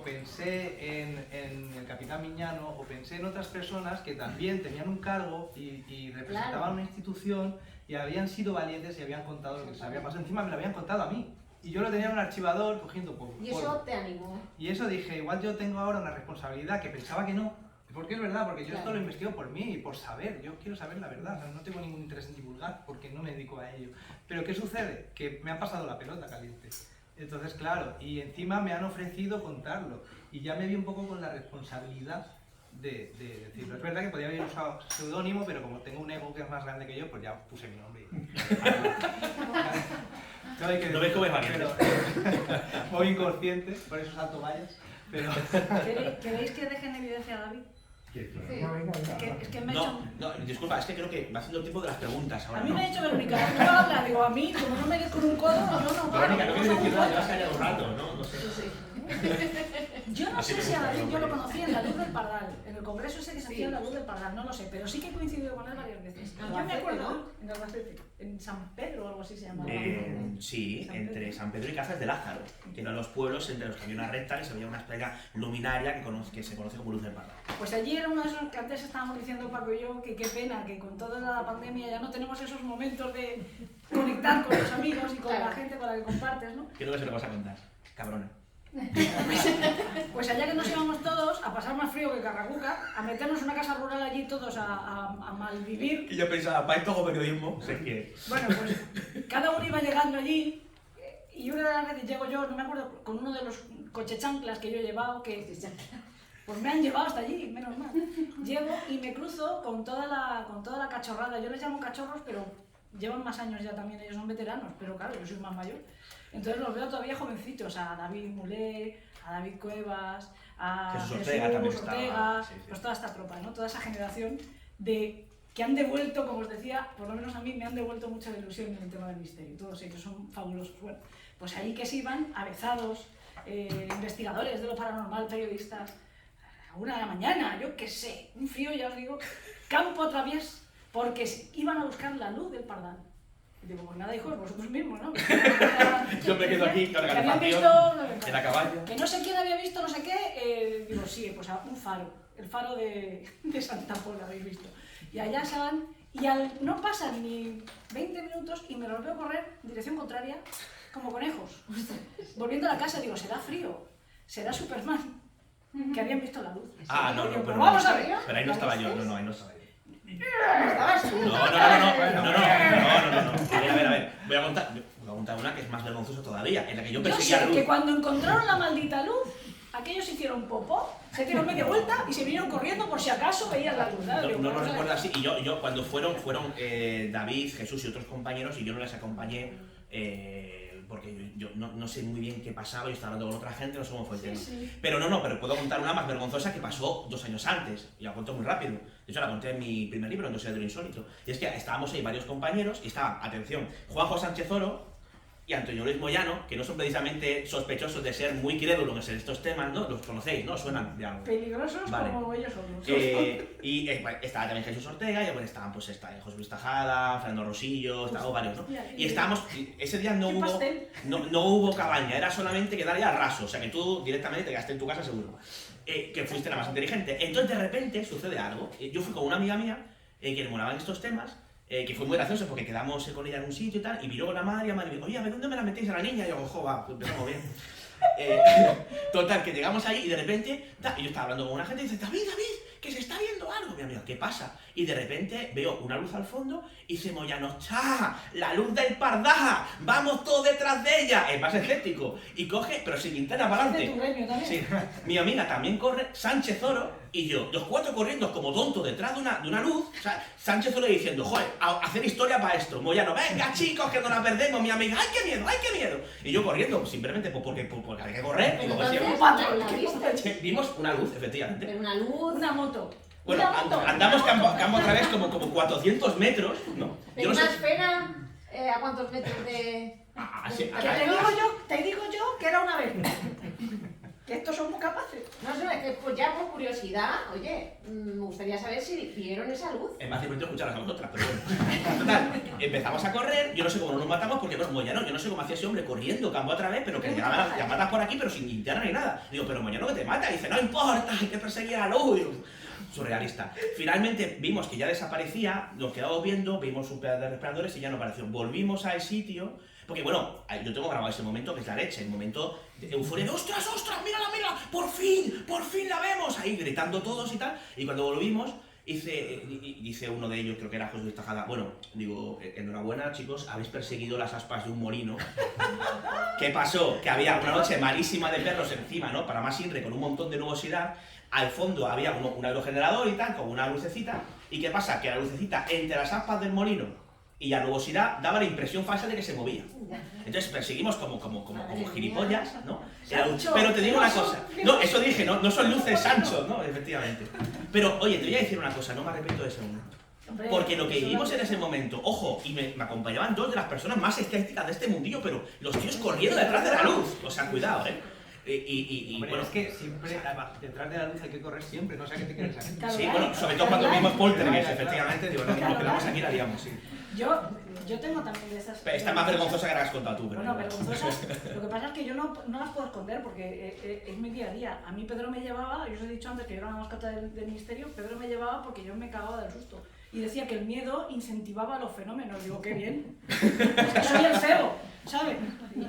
pensé en el capitán Miñano, o pensé en otras personas que también tenían un cargo y representaban una institución y habían sido valientes y habían contado lo que les había pasado. Encima me lo habían contado a mí. Y yo lo tenía en un archivador cogiendo polvo. Y eso te animó. Y eso dije, igual yo tengo ahora una responsabilidad que pensaba que no. Porque es verdad, porque yo esto lo investigo por mí y por saber. Yo quiero saber la verdad, o sea, no tengo ningún interés en divulgar porque no me dedico a ello. Pero ¿qué sucede? Que me han pasado la pelota caliente. Entonces, claro, y encima me han ofrecido contarlo. Y ya me vi un poco con la responsabilidad de decirlo. Es verdad que podía haber usado seudónimo, pero como tengo un ego que es más grande que yo, pues ya puse mi nombre. No ves cómo es valiente. Muy inconsciente, por eso salto vallas. Pero... ¿Queréis que deje en evidencia a David? Sí. Es que me ha hecho... No, disculpa, es que creo que va siendo el tiempo de las preguntas ahora. A mí me ha dicho Verónica, tú hablas, digo, a mí, como no me des con un codo, yo no Verónica, no quieres decir nada, te vas a callar callar un rato, ¿no? No sé. Sí. Yo no sé si a David yo lo conocí en la Luz del Pardal, en el congreso ese que se hacía en la Luz del Pardal, no lo sé, pero sí que he coincidido con él varias veces. Yo me acuerdo, en Albacete, en San Pedro o algo así se llamaba. Sí, entre San Pedro y Casas de Lázaro, que eran los pueblos entre los que había una recta que se veía una especie luminaria que se conoce como Luz del Pardal. Pues allí era uno de esos que antes estábamos diciendo Paco y yo que qué pena que con toda la pandemia ya no tenemos esos momentos de conectar con los amigos y con la gente con la que compartes, ¿no? ¿Qué es lo que se lo vas a contar? Cabrona. Pues allá que nos íbamos todos a pasar más frío que Carracuca, a meternos en una casa rural allí todos a malvivir. Y yo pensaba, para esto hago periodismo, sé que... Bueno, pues cada uno iba llegando allí y una de las veces llego yo, no me acuerdo, con uno de los cochechanclas que yo he llevado, que pues me han llevado hasta allí, menos mal. Llego y me cruzo con toda la cachorrada. Yo les llamo cachorros, pero llevan más años ya también, ellos son veteranos, pero claro, yo soy más mayor. Entonces los veo todavía jovencitos, a David Mulé, a David Cuevas, a Jesús Ortega, también Ortega, estaba, sí. pues toda esta tropa, ¿no? Toda esa generación que han devuelto, como os decía, por lo menos a mí me han devuelto mucha ilusión en el tema del misterio. Todos ellos son fabulosos. Bueno, pues ahí que se iban avezados, investigadores de lo paranormal, periodistas, a 1 de la mañana, yo qué sé, un frío, ya os digo, campo a través, porque iban a buscar la luz del Pardal. Y digo, pues nada, hijos, vosotros mismos, ¿no? Yo me quedo aquí, con la calefacción, en la cabaña. Que no sé quién había visto, no sé qué, digo, sí, pues un faro, el faro de Santa Pola, habéis visto. Y allá se van, y no pasan ni 20 minutos y me los veo correr en dirección contraria, como conejos. Volviendo a la casa, digo, será frío, será Superman, que habían visto la luz. Ah, no, Digo, no, pero vamos a ver. Pero ahí no estaba yo, no, ahí no estaba yo. ¿Estabas tú? No. A ver. Voy a contar una que es más vergonzosa todavía, en la que yo Yo perseguía la sé luz. que cuando encontraron la maldita luz, aquellos hicieron popó, se dieron media vuelta y se vinieron corriendo por si acaso veían la luz. No lo recuerdo así, y yo cuando fueron David, Jesús y otros compañeros, y yo no les acompañé porque yo no sé muy bien qué pasaba, yo estaba hablando con otra gente, no sé cómo fue el tema. Sí. Pero pero puedo contar una más vergonzosa que pasó 2 años antes, y la cuento muy rápido. De hecho la conté en mi primer libro, en Dosis de lo Insólito. Y es que estábamos ahí varios compañeros, y estaban, atención, Juanjo Sánchez Oro y Antonio Luis Moyano, que no son precisamente sospechosos de ser muy crédulos en estos temas, ¿no? Los conocéis, ¿no? Suenan de algo. Peligrosos Vale. como ellos solos. Bueno, estaba también Jesús Ortega, y bueno, estaban pues José Luis Tajada, Fernando Rosillo, estaban varios, ¿no? Y estábamos, ese día no hubo cabaña, era solamente quedar ya raso, o sea que tú directamente te quedaste en tu casa seguro, que fuiste la más inteligente. Entonces de repente sucede algo, yo fui con una amiga mía que le molaban estos temas, que fue muy gracioso porque quedamos con ella en un sitio y tal, y vino con la madre, y me dijo, oye, a ver, ¿dónde me la metéis a la niña? Y yo, ojo, va, pues empezamos bien. Total, que llegamos ahí y de repente, y yo estaba hablando con una gente y dice, David, que se está viendo algo. Mi amiga, ¿qué pasa? Y de repente veo una luz al fondo y dice Moyano, ¡cha! ¡La luz del Pardal! ¡Vamos todos detrás de ella! Es más escéptico. Y coge, pero sin linterna para adelante. Sí. Mi amiga también corre, Sánchez Oro y yo, los 4 corriendo como tontos detrás de una luz. O sea, Sánchez Oro diciendo, joder, a hacer historia para esto. Moyano, venga chicos, que no la perdemos. Mi amiga, ¡ay, qué miedo! Y yo corriendo, simplemente porque había que correr. Y como Entonces, vimos una luz, efectivamente. pero una luz, Una moto. Bueno, andamos campo otra vez como 400 metros, ¿no? ¿Pero una esfera a cuántos metros de...? Sí, Que te digo yo que era una vez. Que estos somos capaces. No sé, que pues ya por curiosidad, oye, me gustaría saber si vieron esa luz. es más divertido escucharlas a vosotras, pero bueno. Total, empezamos a correr, yo no sé cómo no nos matamos porque, bueno, Moyano, yo no sé cómo hacía ese hombre corriendo campo otra vez, pero que llegaban las llamadas por aquí, pero sin linterna ni nada. Digo, pero Moyano que te mata, y dice, no importa, hay que perseguir a la luz. Digo, surrealista. Finalmente vimos que ya desaparecía, nos quedamos viendo, vimos un pedazo de resplandores y ya no apareció. Volvimos al sitio, porque bueno, yo tengo grabado ese momento que es la leche, el momento de euforia de ¡ostras, mírala, por fin la vemos! Ahí gritando todos y tal, y cuando volvimos, dice uno de ellos, creo que era José Luis Tajada, bueno, digo, enhorabuena chicos, habéis perseguido las aspas de un molino. ¿Qué pasó? Que había una noche malísima de perros encima, ¿no? Para más INRE, con un montón de nubosidad. Al fondo había un aerogenerador y tal, con una lucecita. ¿Y qué pasa? Que la lucecita entre las aspas del molino y la nubosidad daba la impresión falsa de que se movía. Entonces perseguimos como gilipollas, ¿no? Pero te digo una cosa, no, eso dije, no son luces Sancho, ¿no? Efectivamente. Pero oye, te voy a decir una cosa, no me arrepiento de ese momento. Porque lo que vivimos en ese momento, ojo, y me acompañaban 2 de las personas más escépticas de este mundillo, pero los tíos corriendo detrás de la luz, o sea, cuidado, Hombre, bueno, es que siempre detrás de la luz hay que correr siempre, no sé a qué te quieres aquí. Claro, sí, claro. bueno, sobre todo cuando vimos Poltergeist, Claro. efectivamente, digo, no, Claro, nos quedamos claro. aquí y la liamos, sí. Yo tengo también de esas... Está más vergonzosa que la que has contado tú, pero... Bueno, vergonzosas. Lo que pasa es que yo no las puedo esconder porque es mi día a día. A mí Pedro me llevaba, yo os he dicho antes que yo era la mascota del ministerio, Pedro me llevaba porque yo me cagaba del susto. Y decía que el miedo incentivaba los fenómenos. Digo, qué bien. Es que soy el cebo, ¿sabes?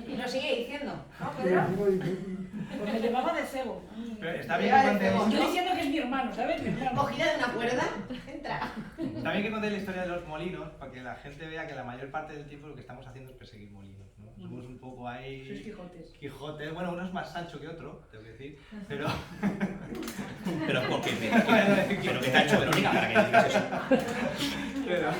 Y lo sigue diciendo, ¿no, Pero Pedro? digo, Pues me llevaba de cebo. Pero está bien Llega que de cebo. contéis, Yo diciendo que es mi hermano, ¿sabes? Mi hermano. Cogida de una cuerda, entra. está bien que contéis la historia de los molinos, para que la gente vea que la mayor parte del tiempo lo que estamos haciendo es perseguir molinos, ¿no? Somos un poco Sois ahí... Quijotes. Quijotes, bueno, uno es más Sancho que otro, tengo que decir, pero... Pero ¿por qué? ¿Pero qué te ha hecho Verónica para que digas eso? pero-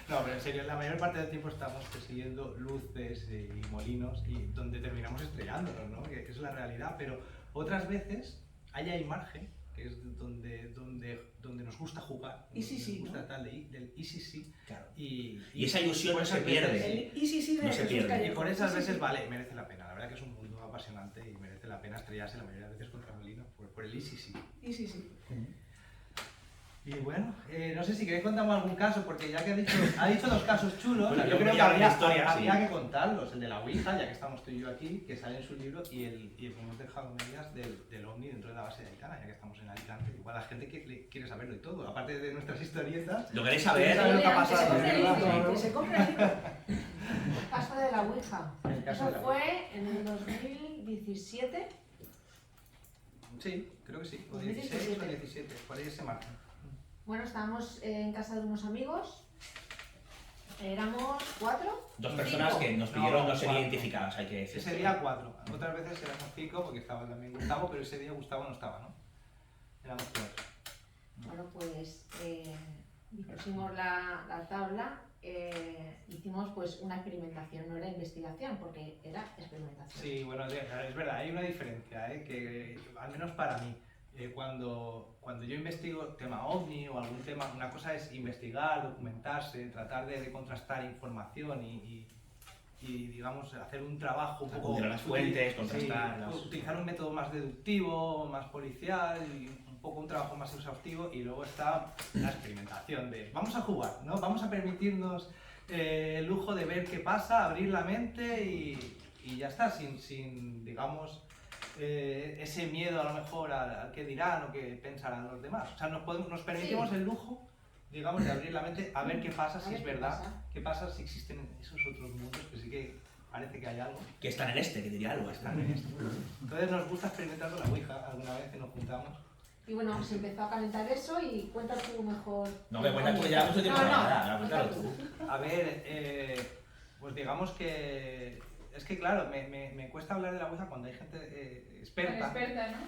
No, pero en serio, la mayor parte del tiempo estamos persiguiendo luces y molinos y donde terminamos estrellándonos, ¿no? Que es la realidad, pero otras veces hay margen, que es donde nos gusta jugar, Y sí, donde sí, nos gusta ¿no? tal del y sí, sí. Claro. Y Y esa ilusión por no se esas veces- pierde. El y sí de No se Jesús pierde. Callejo. Y por esas Sí, sí, veces, sí. vale, merece la pena. La verdad que es un mundo apasionante y merece la pena estrellarse la mayoría de veces contra molinos por el y sí, sí. Y sí, sí. Y bueno, no sé si queréis contarme algún caso, porque ya que ha dicho dos casos chulos, Bueno, yo yo creo que ya habría, la historia, habría sí. que contarlos. El de la Ouija, ya que estamos tú y yo aquí, que sale en su libro, y el que hemos dejado medias del OVNI dentro de la base de Aitana, ya que estamos en Alicante. Igual la gente quiere saberlo y todo, aparte de nuestras historietas. ¿Lo queréis ¿Quieres saber? saber lo que ha Que se pasado? compre el libro. Que se compre el libro. El caso de la Ouija. El caso Eso de la fue en el 2017. Sí, creo que sí, o 16 o 17, por ahí ese margen. Bueno, estábamos en casa de unos amigos. Éramos 4. Dos personas Cinco. que nos pidieron no ser cuatro. identificadas, hay que decir. Ese día 4, otras veces éramos 5 porque estaba también Gustavo, pero ese día Gustavo no estaba, ¿no? Éramos 4. Bueno, pues pusimos la tabla, hicimos pues una experimentación, no era investigación, porque era experimentación. Sí, bueno, es verdad, hay una diferencia, que al menos para mí, cuando yo investigo tema OVNI o algún tema, una cosa es investigar, documentarse, tratar de contrastar información y digamos, hacer un trabajo un poco... Acudir a las fuentes, sí, contrastarlas. utilizar un método más deductivo, más policial y un poco un trabajo más exhaustivo, y luego está la experimentación de vamos a jugar, ¿no? Vamos a permitirnos el lujo de ver qué pasa, abrir la mente y ya está, sin digamos, ese miedo a lo mejor al qué dirán o qué pensarán los demás. O sea, nos permitimos Sí. el lujo, digamos, de abrir la mente a ver qué pasa, A si ver es qué verdad, pasa. qué pasa si existen esos otros mundos, que sí que parece que hay algo. Que están en este, que diría algo. Están en esto. Entonces nos gusta experimentar con la Ouija alguna vez que nos juntamos. Y bueno, se empezó a calentar eso y cuenta tú mejor. No, me cuenta tú, que llevamos mucho tiempo No, para no, nada, cuéntalo cuenta tú. A ver, pues digamos que... Es que claro, me cuesta hablar de la Ouija cuando hay gente experta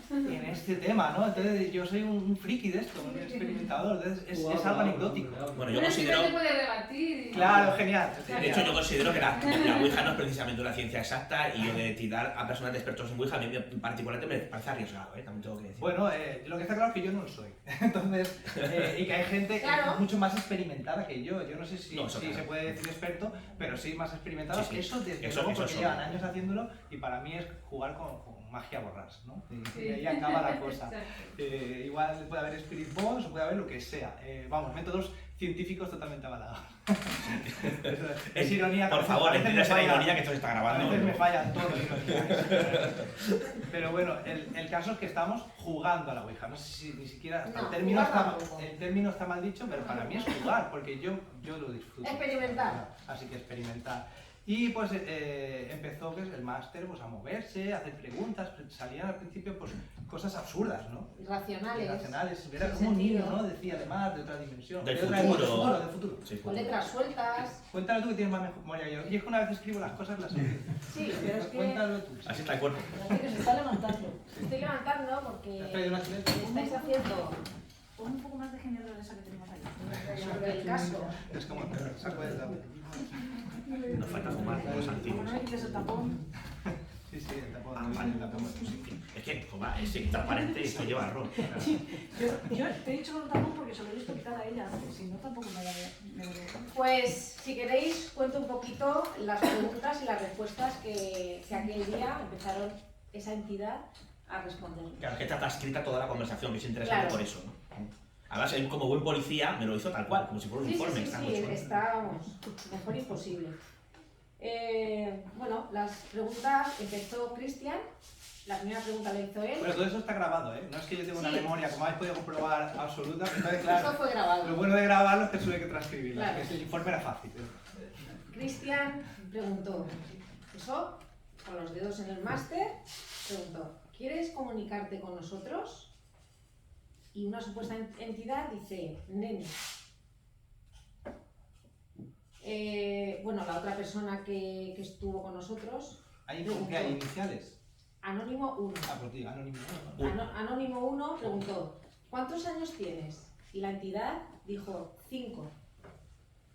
¿no? en este tema, ¿no? Entonces yo soy un friki de esto, un experimentador, entonces es algo anecdótico. Bueno, yo Pero siempre considero... te puede rebatir. Claro, genial. De hecho, yo considero que la Ouija no es precisamente una ciencia exacta y yo de tirar a personas de expertos en Ouija a mí particularmente me parece arriesgado, también tengo que decir. Bueno, lo que está claro es que yo no lo soy. Entonces, y que hay gente Claro. mucho más experimentada que yo. Yo no sé si, No, eso si claro. se puede decir experto, pero sí más experimentado. Sí, sí. Eso desde Eso- luego eso porque es llevan obvio. años haciéndolo y para mí es jugar con magia borrás, ¿no? Sí. Y ahí acaba la cosa. Exacto. Igual puede haber spirit box o puede haber lo que sea. Vamos, métodos científicos totalmente avalados. Es ironía. Por que favor, a veces me entiendas la falla. ironía que esto se está A grabando. veces me falla todo. Pero bueno, el caso es que estamos jugando a la Ouija. No sé si ni siquiera... No, el término está mal dicho, pero para mí es jugar, porque yo lo disfruto. Experimentar. Así que experimentar. Y pues empezó pues, el máster pues, a moverse, a hacer preguntas. Salían al principio pues, cosas absurdas, ¿no? Irracionales. Irracionales. Era sin como un niño, sentido. ¿no? Decía además de otra dimensión. Del de otra futuro. época, del futuro. Sí, Con letras sueltas. Cuéntalo tú que tienes más memoria que yo. Y es que una vez escribo las cosas, las olvido. Sí, pero es que Cuéntalo tú. Así está el cuerpo. Parece que se está levantando. estoy levantando ¿Te has porque traído una chuleta? estáis haciendo Pon un poco más de ginebra de esa que tenemos ahí. sobre el caso. Es como el perro, se acuerda. Nos falta fumar los Como antiguos. no me quites el tapón. Sí, sí, el tapón. Ah, vale. El tapón. Es que, joder, es transparente y esto lleva arroz. Yo te he dicho con el tapón porque se lo he visto quitar a ella antes, si no tampoco me lo Pues si queréis cuento un poquito las preguntas y las respuestas que aquel día empezaron esa entidad a responder. Claro, que está transcrita toda la conversación, que es interesante Claro. por eso, ¿no? Además, él como buen policía me lo hizo tal cual, como si fuera un informe. Sí, está, vamos, mejor imposible. Bueno, las preguntas empezó Cristian. La primera pregunta la hizo él. Bueno, todo eso está grabado, ¿eh? No es que yo tenga una Sí. memoria, como habéis podido comprobar, absoluta. Entonces, Eso claro, fue grabado. lo bueno de grabarlo es que solo hay que transcribirlo. Claro. Que ese informe era fácil. Cristian preguntó, eso, con los dedos en el máster, preguntó, ¿quieres comunicarte con nosotros? Y una supuesta entidad dice, nene. Bueno, la otra persona que estuvo con nosotros, ¿Hay con qué hay iniciales? Anónimo 1. Ah, por ti, anónimo. ¿No? Anónimo 1 preguntó, ¿cuántos años tienes? Y la entidad dijo, 5.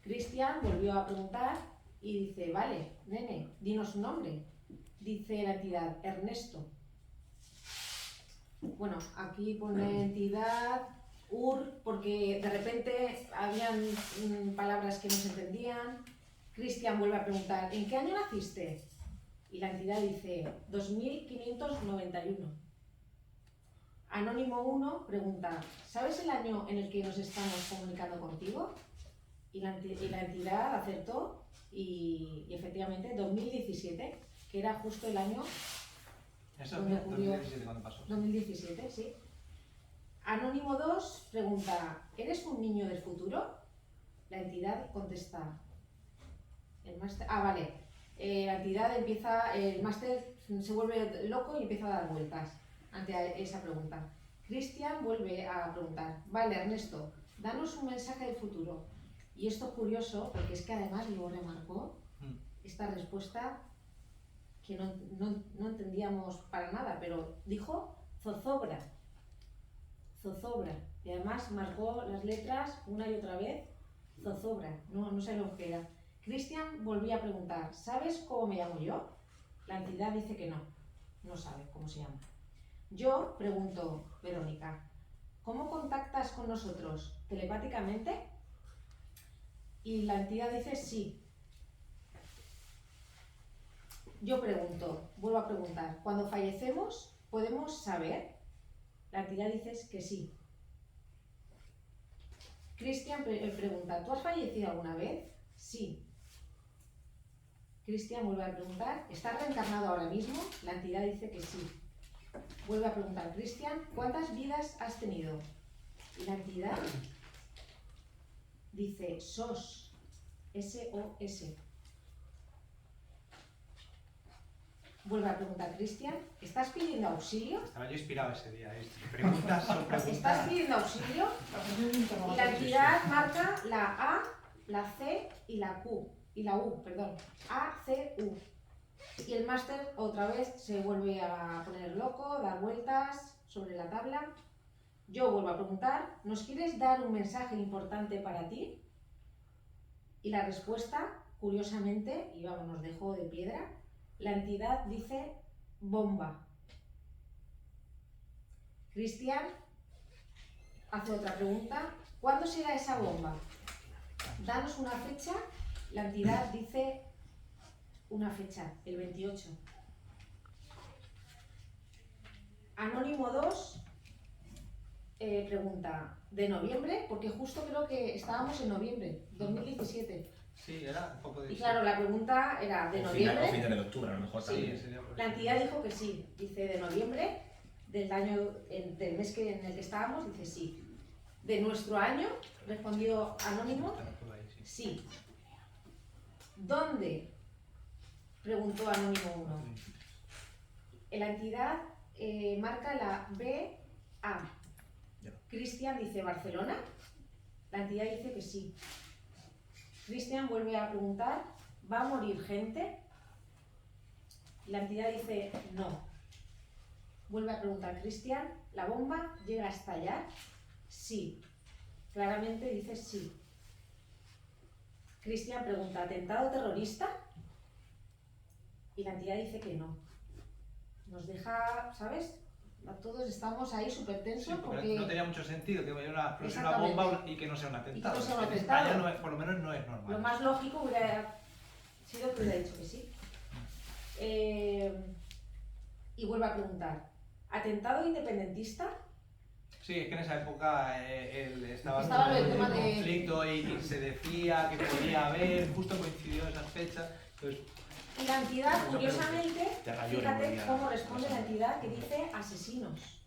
Cristian volvió a preguntar y dice, vale, nene, dinos su nombre. Dice la entidad, Ernesto. Bueno, aquí pone entidad, porque de repente habían palabras que no se entendían. Cristian vuelve a preguntar, ¿en qué año naciste? Y la entidad dice, 2591. Anónimo 1 pregunta, ¿sabes el año en el que nos estamos comunicando contigo? Y la entidad acertó y efectivamente 2017, que era justo el año Eso ¿Dónde es ocurrió? 2017 cuando pasó. 2017, sí. Anónimo 2 pregunta, ¿eres un niño del futuro? La entidad contesta, el máster, vale. La entidad empieza, el máster se vuelve loco y empieza a dar vueltas ante esa pregunta. Cristian vuelve a preguntar, vale Ernesto, danos un mensaje del futuro. Y esto es curioso porque es que además luego remarcó esta respuesta que no entendíamos para nada, pero dijo zozobra. Zozobra. Y además marcó las letras una y otra vez, zozobra. No sé lo que era. Cristian volvía a preguntar, ¿sabes cómo me llamo yo? La entidad dice que no sabe cómo se llama. Yo pregunto, Verónica, ¿cómo contactas con nosotros? ¿Telepáticamente? Y la entidad dice sí. Yo pregunto, vuelvo a preguntar, ¿cuando fallecemos podemos saber? La entidad dice que sí. Cristian pregunta, ¿tú has fallecido alguna vez? Sí. Cristian vuelve a preguntar, ¿estás reencarnado ahora mismo? La entidad dice que sí. Vuelve a preguntar, Cristian, ¿cuántas vidas has tenido? Y la entidad dice, SOS, S-O-S. Vuelve a preguntar, Cristian, ¿estás pidiendo auxilio? Estaba yo inspirado ese día. Preguntas son preguntas. ¿Estás pidiendo auxilio? Y la entidad marca la A, la C y la Q. Y la U, perdón. A, C, U. Y el máster otra vez se vuelve a poner loco, dar vueltas sobre la tabla. Yo vuelvo a preguntar, ¿nos quieres dar un mensaje importante para ti? Y la respuesta, curiosamente, y vamos, nos dejó de piedra, la entidad dice bomba. Cristian hace otra pregunta, ¿cuándo será esa bomba? Danos una fecha. La entidad dice una fecha, el 28. Anónimo 2 pregunta, ¿de noviembre? Porque justo creo que estábamos en noviembre, 2017. Sí, era un poco de... Y claro, la pregunta era, ¿de noviembre? O finales de octubre, a lo mejor Sí. también. sería por La eso. entidad dijo que sí, dice de noviembre, del año, del mes en el que estábamos, dice sí. De nuestro año, respondió Anónimo, Está todo ahí, sí. sí. ¿Dónde? Preguntó Anónimo 1. La entidad marca la B-A. Cristian dice Barcelona. La entidad dice que sí. Cristian vuelve a preguntar, ¿va a morir gente? La entidad dice no. Vuelve a preguntar Cristian, ¿la bomba llega a estallar? Sí. Claramente dice sí. Cristian pregunta, ¿atentado terrorista? Y la entidad dice que no. Nos deja, ¿sabes? Todos estamos ahí súper Sí, tensos porque no tenía mucho sentido que vaya una explosión, una Exactamente. bomba y que no sea un atentado. Y que no sea un En atentado. España no es- por lo menos no es normal. lo más lógico hubiera sido que hubiera dicho que sí. y vuelve a preguntar, ¿atentado independentista? Sí, es que en esa época estaba Estaba el en tema de- conflicto y se decía que podía haber, justo coincidió esas fechas. Entonces, Y la entidad, curiosamente, Te rayó el fíjate día. cómo responde la entidad que dice asesinos.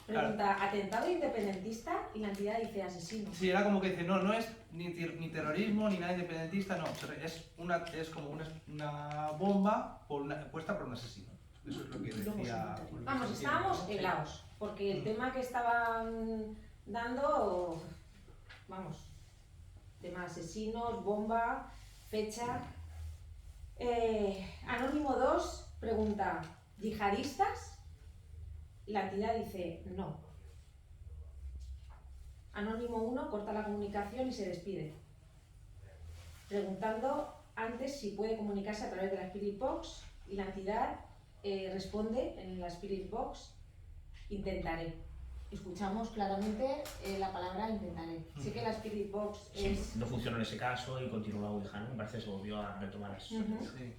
Pregunta, ¿atentado independentista? Y la entidad dice asesinos. sí, era como que dice, no es ni terrorismo ni nada independentista, no, es como una bomba puesta por un asesino. Eso es lo que decía. Vamos, estábamos helados, porque el tema que estaban dando, vamos, tema asesinos, bomba, fecha. Anónimo 2 pregunta, ¿yihadistas? Y la entidad dice, no. Anónimo 1 corta la comunicación y se despide, preguntando antes si puede comunicarse a través de la Spirit Box, y la entidad responde en la Spirit Box, intentaré. Escuchamos claramente la palabra intentaré. Sé que la Spirit Box Sí, es... no funcionó en ese caso y continuó la Ouija, ¿no? Me parece que se volvió a retomar eso. Ujú. Sí.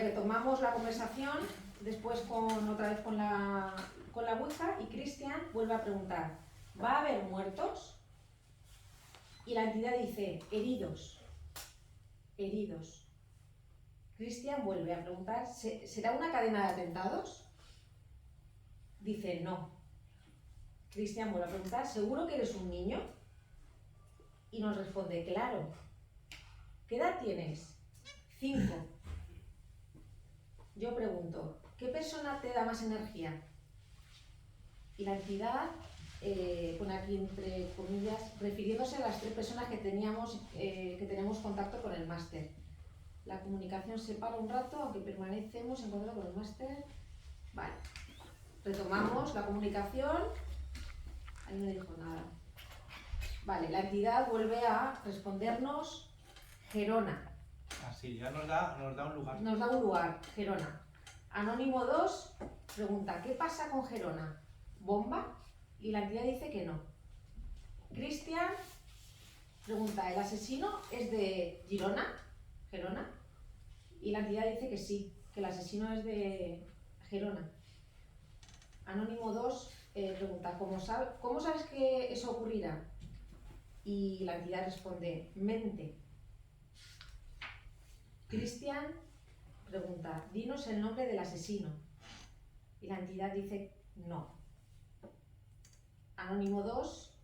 Retomamos la conversación, después otra vez con la Ouija, y Cristian vuelve a preguntar, ¿va a haber muertos? Y la entidad dice, heridos, heridos. Cristian vuelve a preguntar, ¿será una cadena de atentados? Dice, no. Cristian vuelve a preguntar, ¿seguro que eres un niño? Y nos responde, claro. ¿Qué edad tienes? 5. Yo pregunto, ¿qué persona te da más energía? Y la entidad pone aquí entre comillas, refiriéndose a las 3 personas que tenemos contacto con el máster. La comunicación se para un rato, aunque permanecemos en contacto con el máster. Vale. Retomamos la comunicación. Ahí no dijo nada. Vale, la entidad vuelve a respondernos Gerona. Así, ya nos da un lugar. Nos da un lugar, Gerona. Anónimo 2 pregunta, ¿qué pasa con Gerona? ¿Bomba? Y la entidad dice que no. Cristian pregunta, ¿el asesino es de Girona? ¿Gerona? Y la entidad dice que sí, que el asesino es de Gerona. Anónimo 2 pregunta, ¿cómo sabes que eso ocurrirá? Y la entidad responde, mente. Cristian pregunta, dinos el nombre del asesino. Y la entidad dice no. Anónimo 2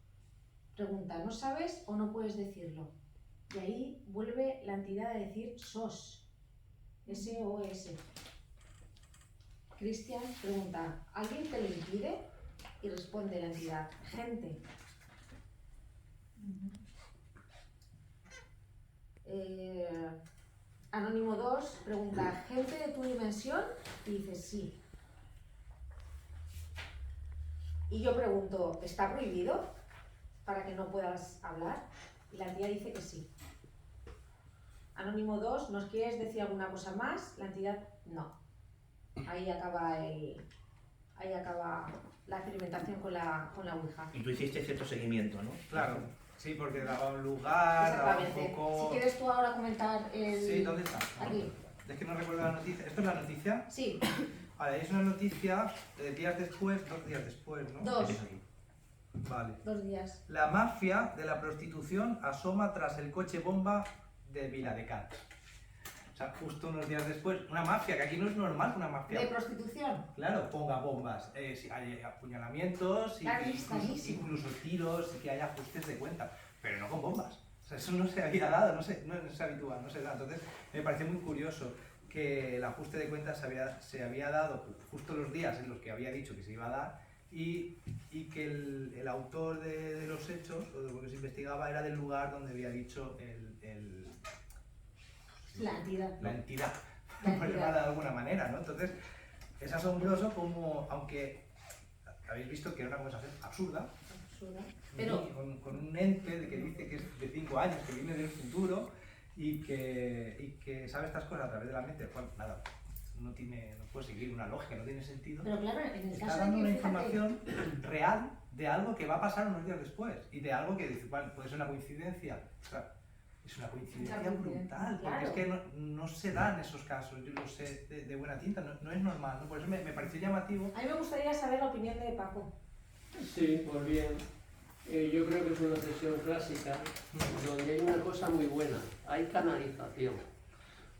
pregunta, ¿no sabes o no puedes decirlo? Y ahí vuelve la entidad a decir SOS. S-O-S. Cristian pregunta, ¿alguien te lo impide? Y responde la entidad, gente. Anónimo 2 pregunta, ¿gente de tu dimensión? Y dice sí. Y yo pregunto, ¿está prohibido para que no puedas hablar? Y la entidad dice que sí. Anónimo 2, ¿nos quieres decir alguna cosa más? La entidad, no. Ahí acaba la experimentación con la Ouija. Y tú hiciste cierto seguimiento, ¿no? Claro, sí, porque daba un lugar, daba un Exactamente. poco... Si quieres tú ahora comentar el... Sí, ¿dónde está? Aquí. Es que no recuerdo la noticia. ¿Esto es la noticia? Sí, Vale, es una noticia de días después, 2 días después, ¿no? 2 Vale. días. La mafia de la prostitución asoma tras el coche bomba de Viladecans. O sea, justo unos días después, una mafia, que aquí no es normal que una mafia... ¿De prostitución? Claro, ponga bombas, sí, hay apuñalamientos, Claro, y está clarísimo. incluso tiros, y que haya ajustes de cuenta, pero no con bombas. O sea, eso no se había dado, no es habitual, no se da. Entonces, me parece muy curioso que el ajuste de cuentas se había dado justo los días en los que había dicho que se iba a dar, y que el autor de los hechos, o de lo que se investigaba, era del lugar donde había dicho La entidad. la entidad, La por entidad. llamarla de alguna manera, ¿no? Entonces, es asombroso como, aunque habéis visto que era una conversación absurda, Absurda. Pero con un ente que dice que es de 5 años, que viene del futuro y que sabe estas cosas a través de la mente, bueno, nada, no puede seguir una lógica, no tiene sentido. claro, en el Está caso dando de una que, fíjate, información real de algo que va a pasar unos días después y de algo que dice, bueno, puede ser una coincidencia. O sea, es una coincidencia Claro, brutal, porque es que no se dan esos casos, yo lo sé de buena tinta, no es normal, ¿no? Por eso me pareció llamativo. A mí me gustaría saber la opinión de Paco. Sí, pues bien. Yo creo que es una sesión clásica donde hay una cosa muy buena, hay canalización.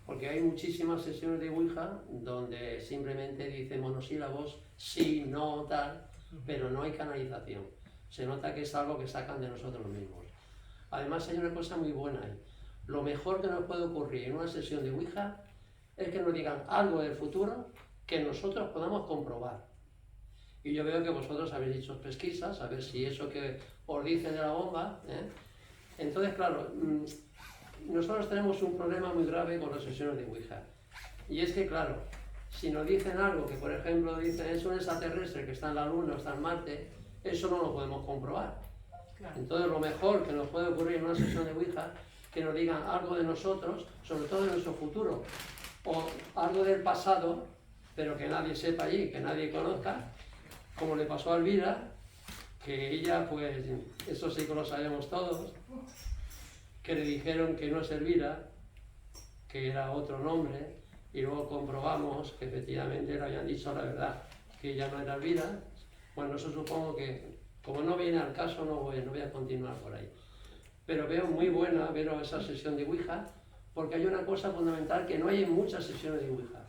Porque hay muchísimas sesiones de Ouija donde simplemente dice monosílabos, sí, no, tal, pero no hay canalización. Se nota que es algo que sacan de nosotros mismos. Además hay una cosa muy buena ahí. Lo mejor que nos puede ocurrir en una sesión de Ouija es que nos digan algo del futuro que nosotros podamos comprobar. Y yo veo que vosotros habéis hecho pesquisas, a ver si eso que os dicen de la bomba, Entonces, claro, nosotros tenemos un problema muy grave con las sesiones de Ouija. Y es que, claro, si nos dicen algo que, por ejemplo, dicen es un extraterrestre que está en la Luna o está en Marte, eso no lo podemos comprobar. Claro. Entonces, lo mejor que nos puede ocurrir en una sesión de Ouija, que nos digan algo de nosotros, sobre todo de nuestro futuro, o algo del pasado, pero que nadie sepa allí, que nadie conozca, como le pasó a Elvira, que ella, pues, eso sí que lo sabemos todos, que le dijeron que no es Elvira, que era otro nombre, y luego comprobamos que efectivamente le habían dicho la verdad, que ella no era Elvira. Bueno, eso supongo que, como no viene al caso, no voy a continuar por ahí. Pero veo muy buena ver esa sesión de Ouija, porque hay una cosa fundamental que no hay en muchas sesiones de Ouija,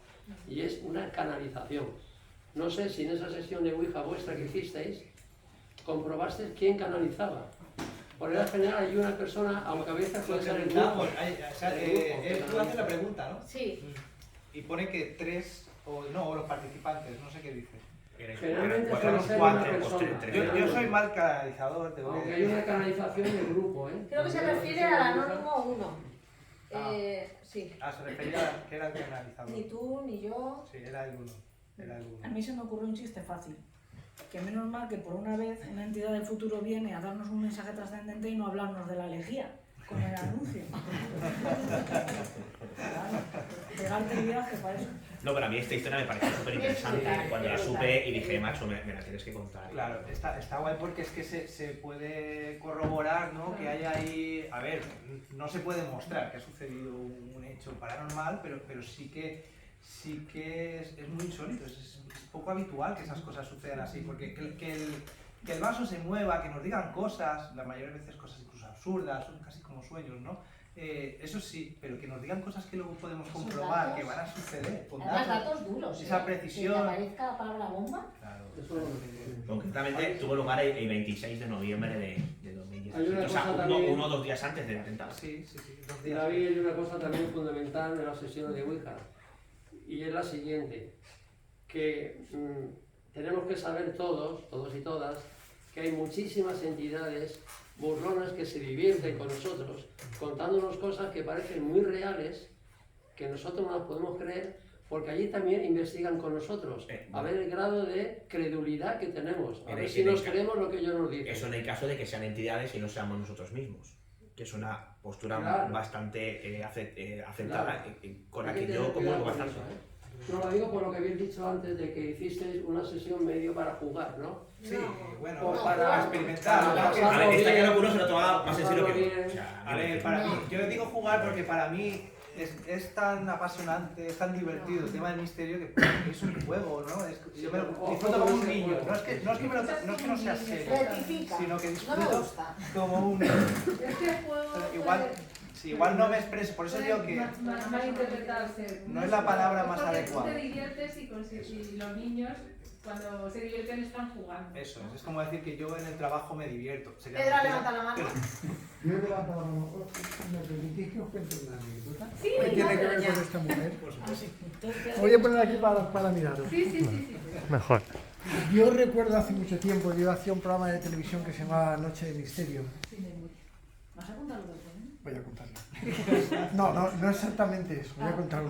y es una canalización. No sé si en esa sesión de Ouija vuestra que hicisteis, comprobasteis quién canalizaba. Por regla general hay una persona, aunque a veces puede ser el grupo. Tú haces la pregunta, ¿no? Sí. Y pone que 3 o los participantes, no sé qué dice. Generalmente Cuatro, suele ser cuatro, una pues, persona. tres. Yo soy mal canalizador, te voy a Aunque decir. hay una canalización del grupo, Creo que se refiere al anónimo 1. Sí. Se refería a que era el canalizador. Ni tú, ni yo. Sí, era el 1. A mí se me ocurrió un chiste fácil. Que menos mal que por una vez una entidad del futuro viene a darnos un mensaje trascendente y no hablarnos de la lejía con el anuncio. Claro, pegarte el viaje para eso. No, pero a mí esta historia me pareció súper interesante cuando la supe y dije, macho, me la tienes que contar. Claro, está guay porque es que se puede corroborar, ¿no? Que hay ahí... A ver, no se puede demostrar que ha sucedido un hecho paranormal, pero sí que es muy insólito, es poco habitual que esas cosas sucedan así, porque que el vaso se mueva, que nos digan cosas, la mayoría de veces cosas incluso absurdas, son casi como sueños, ¿no? Eso sí, pero que nos digan cosas que luego podemos comprobar que van a suceder, con Además, datos duros. esa precisión. Que aparezca la palabra bomba. Claro, Concretamente tuvo lugar el 26 de noviembre de 2017, o sea, uno o 2 días antes del atentado. Sí, 2 días. David, hay una cosa también fundamental en las sesiones de Ouija, y es la siguiente, que tenemos que saber todos y todas, que hay muchísimas entidades burlonas que se divierten con nosotros, contándonos cosas que parecen muy reales, que nosotros no las podemos creer, porque allí también investigan con nosotros, a ver el grado de credulidad que tenemos, a ver si nos creemos lo que ellos nos dicen. Eso en el caso de que sean entidades y no seamos nosotros mismos, que es una postura bastante aceptada, con la que yo comulgo bastante. No lo digo por lo que habéis dicho antes de que hicisteis una sesión medio para jugar, ¿no? Sí, bueno, O para experimentar. A ver, está claro que uno se lo toma más en serio que otro. O sea, A ver, yo digo jugar porque para mí es tan apasionante, es tan divertido el tema del misterio que para mí es un juego, ¿no? Yo me lo disfruto como un niño. No es que no sea serio, sino que disfruto como un niño. Este juego igual no me expreso, por eso digo que malinterpretarse. no es la palabra más porque adecuada. Tú te diviertes y los niños cuando se divierten están jugando. Eso, es como decir que yo en el trabajo me divierto. Pedro, levanta la mano. Yo he levantado la mano. ¿Me permitís que os cuente una anécdota? Sí, ¿Qué tiene que ver ya. con esta mujer? Entonces, Voy a poner aquí para miraros. Sí. Mejor. Yo recuerdo hace mucho tiempo, yo hacía un programa de televisión que se llamaba Noche de Misterio. ¿vas a contar lo que Voy a contarlo. No exactamente eso. Voy a contar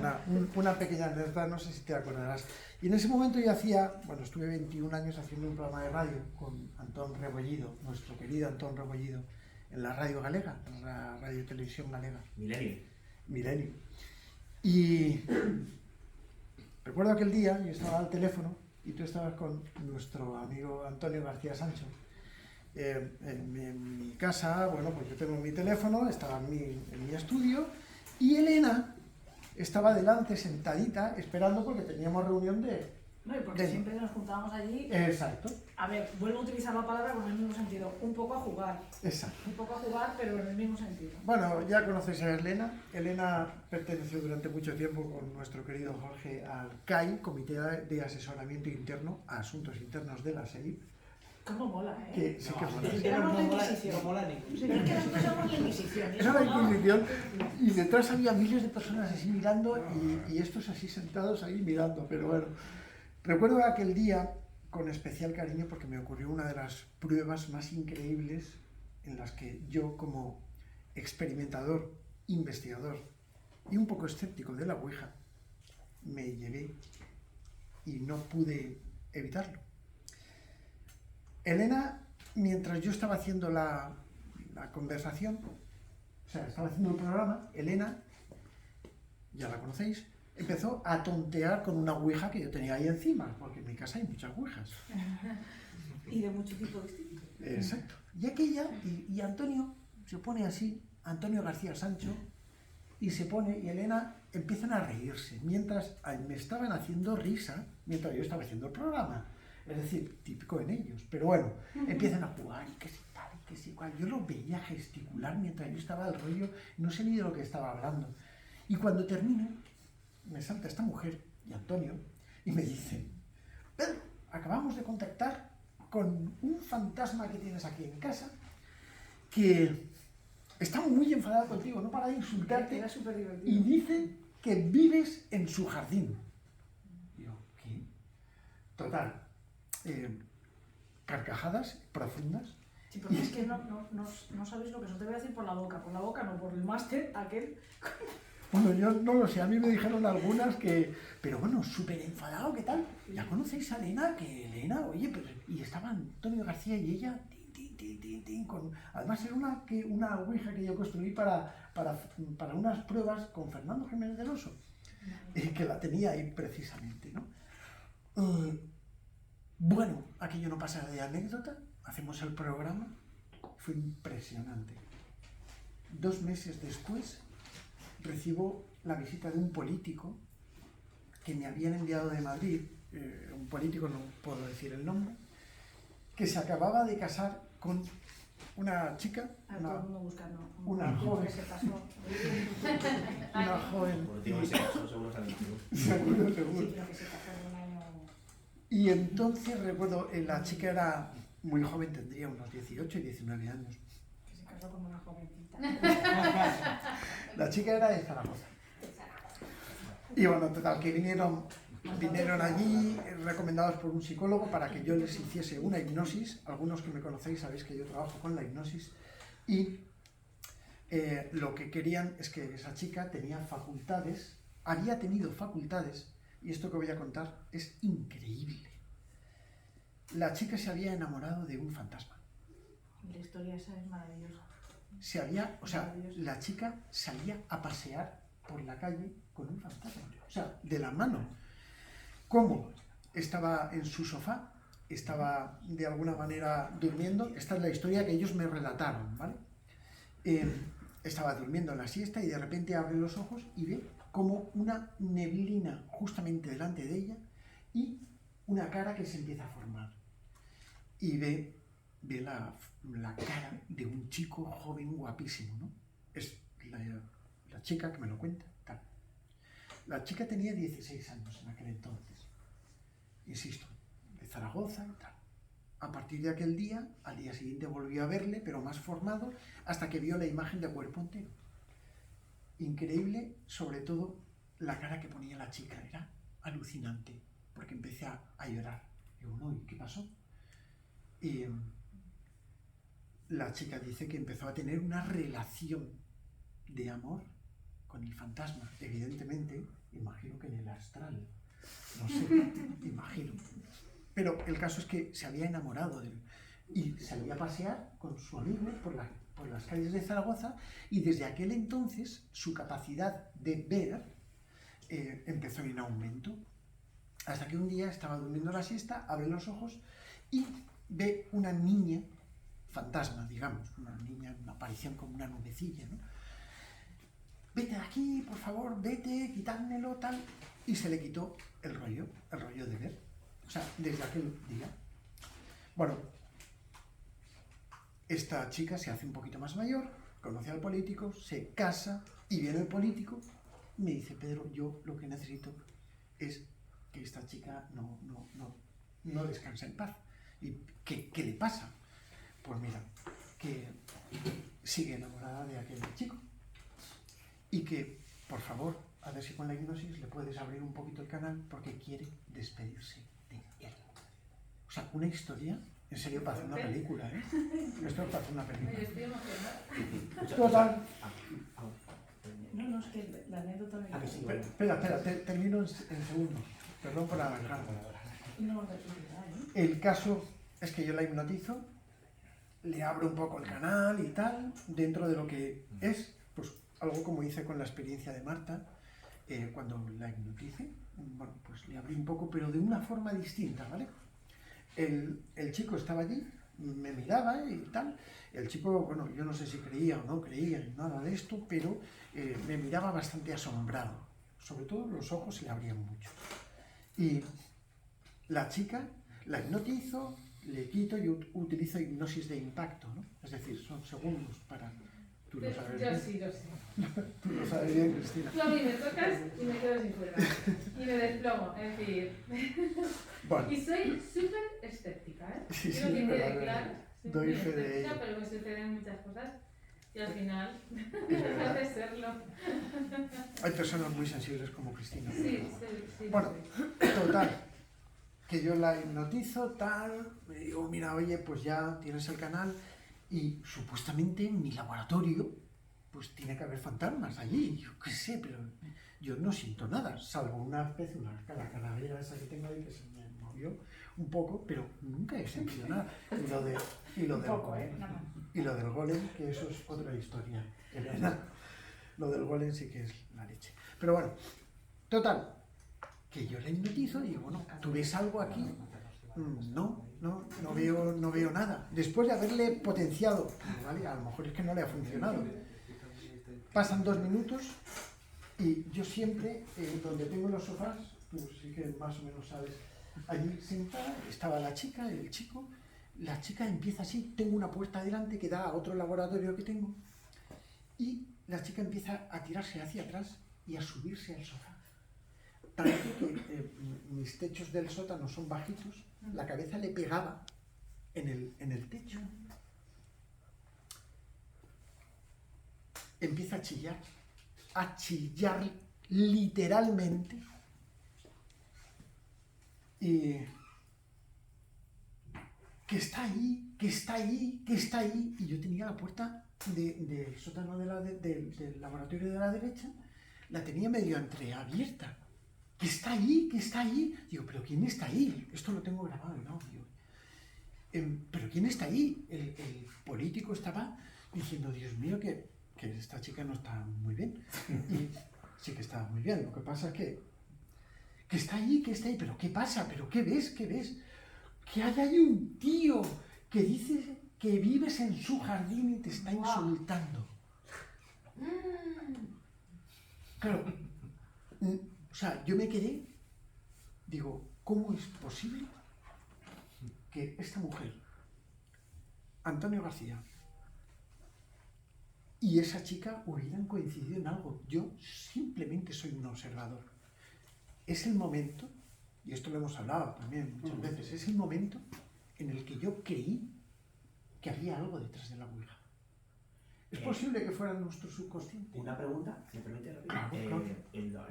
una pequeña anécdota, no sé si te acordarás. Y en ese momento yo estuve 21 años haciendo un programa de radio con Antón Rebollido, nuestro querido Antón Rebollido, en la radio galega, en la radio televisión galega. Milenio. Y recuerdo aquel día, yo estaba al teléfono y tú estabas con nuestro amigo Antonio García Sancho. en mi casa, bueno, pues yo tengo mi teléfono, estaba en mi estudio, y Elena estaba delante sentadita esperando porque teníamos reunión de... No, y porque siempre nos juntábamos allí. Exacto. A ver, vuelvo a utilizar la palabra con el mismo sentido, un poco a jugar. Exacto. Un poco a jugar, pero en el mismo sentido. Bueno, ya conocéis a Elena. Elena perteneció durante mucho tiempo con nuestro querido Jorge al CAI, Comité de Asesoramiento Interno a Asuntos Internos de la SEIP. ¿Cómo mola, eh? Que sí que mola. Éramos la Inquisición. No mola ni. Sí, es que nosotros somos la Inquisición. Era la Inquisición y detrás había miles de personas así mirando y estos así sentados ahí mirando, pero bueno. Recuerdo aquel día con especial cariño porque me ocurrió una de las pruebas más increíbles en las que yo como experimentador, investigador y un poco escéptico de la Ouija me llevé y no pude evitarlo. Elena, mientras yo estaba haciendo la conversación, o sea, estaba haciendo el programa, Elena, ya la conocéis, empezó a tontear con una ouija que yo tenía ahí encima, porque en mi casa hay muchas ouijas. Y de mucho tipo distinto. Exacto. Y aquella, y Antonio se pone así, Antonio García Sancho, y se pone, y Elena empiezan a reírse, mientras me estaban haciendo risa, mientras yo estaba haciendo el programa. Es decir, típico en ellos. Pero bueno, empiezan a jugar, y que si tal, y que si cual. Yo lo veía gesticular mientras yo estaba al rollo, no sé ni de lo que estaba hablando. Y cuando termino, me salta esta mujer y Antonio y me dice: Pedro, acabamos de contactar con un fantasma que tienes aquí en casa que está muy enfadado contigo, no para de insultarte Era súper y divertido. dice que vives en su jardín. Y yo, ¿qué? Total, carcajadas profundas. Sí, porque es que no sabéis lo que eso te voy a decir por la boca no, por el máster aquel. Bueno, yo no lo sé, a mí me dijeron algunas que... Pero bueno, súper enfadado, ¿qué tal? ¿Ya conocéis a Elena? Que Elena, oye, pero... Y estaba Antonio García y ella... con... Además era una ouija que yo construí para unas pruebas con Fernando Jiménez del Oso, que la tenía ahí precisamente, ¿no? Bueno, aquello no pasa de anécdota, hacemos el programa, fue impresionante. 2 meses después recibo la visita de un político que me habían enviado de Madrid, un político, no puedo decir el nombre, que se acababa de casar con una chica, Todo el mundo buscando. una joven. Que se pasó. Una joven. Por último, ese caso seguro sale en Seguro, Sí, seguro. pero que se casó en un año. Y entonces recuerdo, la chica era muy joven, tendría unos 18 y 19 años. Que se casó con una jovencita. La chica era de Zaragoza. Y bueno, total, que vinieron allí recomendados por un psicólogo para que yo les hiciese una hipnosis. Algunos que me conocéis sabéis que yo trabajo con la hipnosis. Y lo que querían es que esa chica tenía facultades, había tenido facultades, y esto que voy a contar es increíble. La chica se había enamorado de un fantasma. La historia esa es maravillosa. La chica salía a pasear por la calle con un fantasma, o sea, de la mano. ¿Cómo? Estaba en su sofá, estaba de alguna manera durmiendo, esta es la historia que ellos me relataron, ¿vale? Estaba durmiendo en la siesta y de repente abre los ojos y ve como una neblina justamente delante de ella y una cara que se empieza a formar. Y ve la cara de un chico joven guapísimo, ¿no? Es la chica que me lo cuenta, tal. La chica tenía 16 años en aquel entonces, insisto, de Zaragoza y tal. A partir de aquel día, al día siguiente volvió a verle, pero más formado, hasta que vio la imagen de cuerpo entero. Increíble, sobre todo, la cara que ponía la chica, era alucinante, porque empecé a llorar. Digo, no, ¿y qué pasó? Y la chica dice que empezó a tener una relación de amor con el fantasma, evidentemente, imagino que en el astral, no sé, imagino. Pero el caso es que se había enamorado de él y salía a pasear con su amigo por las calles de Zaragoza y desde aquel entonces su capacidad de ver empezó en aumento. Hasta que un día estaba durmiendo la siesta, abre los ojos y ve una niña fantasma, digamos, una niña, una aparición como una nubecilla, ¿no? Vete de aquí, por favor, vete, quitádmelo, tal. Y se le quitó el rollo de ver. O sea, desde aquel día. Bueno, esta chica se hace un poquito más mayor, conoce al político, se casa y viene el político y me dice, Pedro, yo lo que necesito es que esta chica no descansa en paz. ¿Y qué le pasa? Pues mira, que sigue enamorada de aquel chico y que, por favor, a ver si con la hipnosis le puedes abrir un poquito el canal porque quiere despedirse de él. O sea, una historia, en serio, para hacer una película, ¿eh? Esto es para hacer una película. Oye, estoy emocionada. Total. No, es que la anécdota me... Espera, termino en segundos. Perdón por alargar. No, El caso es que yo la hipnotizo, le abro un poco el canal y tal, dentro de lo que es, pues algo como hice con la experiencia de Marta, cuando la hipnotice, bueno, pues le abrí un poco, pero de una forma distinta, ¿vale? El chico estaba allí, me miraba y tal, el chico, bueno, yo no sé si creía o no creía en nada de esto, pero me miraba bastante asombrado, sobre todo los ojos se le abrían mucho. Y la chica la hipnotizo, le quito y utilizo hipnosis de impacto, ¿no? Es decir, son segundos para... Tú lo sabes Yo bien. sí, yo sí. Tú lo sabes bien, Cristina. Tú a mí me tocas y me quedo sin cuerda. Y me desplomo, en fin. Bueno, Y soy súper escéptica, ¿eh? Sí, Quiero sí, que es quede verdad, claro. Soy doy muy fe de escéptica, ello. pero me suceden muchas cosas y al final es verdad. hace serlo. Hay personas muy sensibles como Cristina. Sí. Bueno, total, que yo la hipnotizo, tal, me digo, mira, oye, pues ya tienes el canal y supuestamente en mi laboratorio pues tiene que haber fantasmas allí, yo qué sé, pero yo no siento nada, salvo una vez la calavera esa que tengo ahí que se me movió un poco, pero nunca he sentido nada. Y lo del golem, que eso es otra historia, que verdad, lo del golem sí que es la leche. Pero bueno, total, que yo le hipnotizo y digo, bueno, ¿tú ves algo aquí? No veo nada. Después de haberle potenciado, ¿vale? A lo mejor es que no le ha funcionado. Pasan 2 minutos y yo siempre, donde tengo los sofás, tú sí que más o menos sabes, allí sentada estaba la chica, el chico, la chica empieza así, tengo una puerta delante que da a otro laboratorio que tengo, y la chica empieza a tirarse hacia atrás y a subirse al sofá. Parece que mis techos del sótano son bajitos, la cabeza le pegaba en el techo. Empieza a chillar literalmente. Y que está ahí, que está ahí, que está ahí. Y yo tenía la puerta del sótano del laboratorio de la derecha, la tenía medio entreabierta. Que está ahí, que está ahí. Digo, ¿pero quién está ahí? Esto lo tengo grabado en audio. ¿Pero quién está ahí? El político estaba diciendo, Dios mío, que esta chica no está muy bien. Y sí que está muy bien. Lo que pasa es que está ahí, ¿pero qué pasa? ¿Pero qué ves? ¿Qué ves? Que hay un tío que dice que vives en su jardín y te está insultando. Claro, o sea, yo me quedé, digo, ¿cómo es posible que esta mujer, Antonio García, y esa chica hubieran coincidido en algo? Yo simplemente soy un observador. Es el momento, y esto lo hemos hablado también muchas veces, es el momento en el que yo creí que había algo detrás de la Ouija. ¿Es posible que fuera nuestro subconsciente? Una pregunta, si me permite. Claro.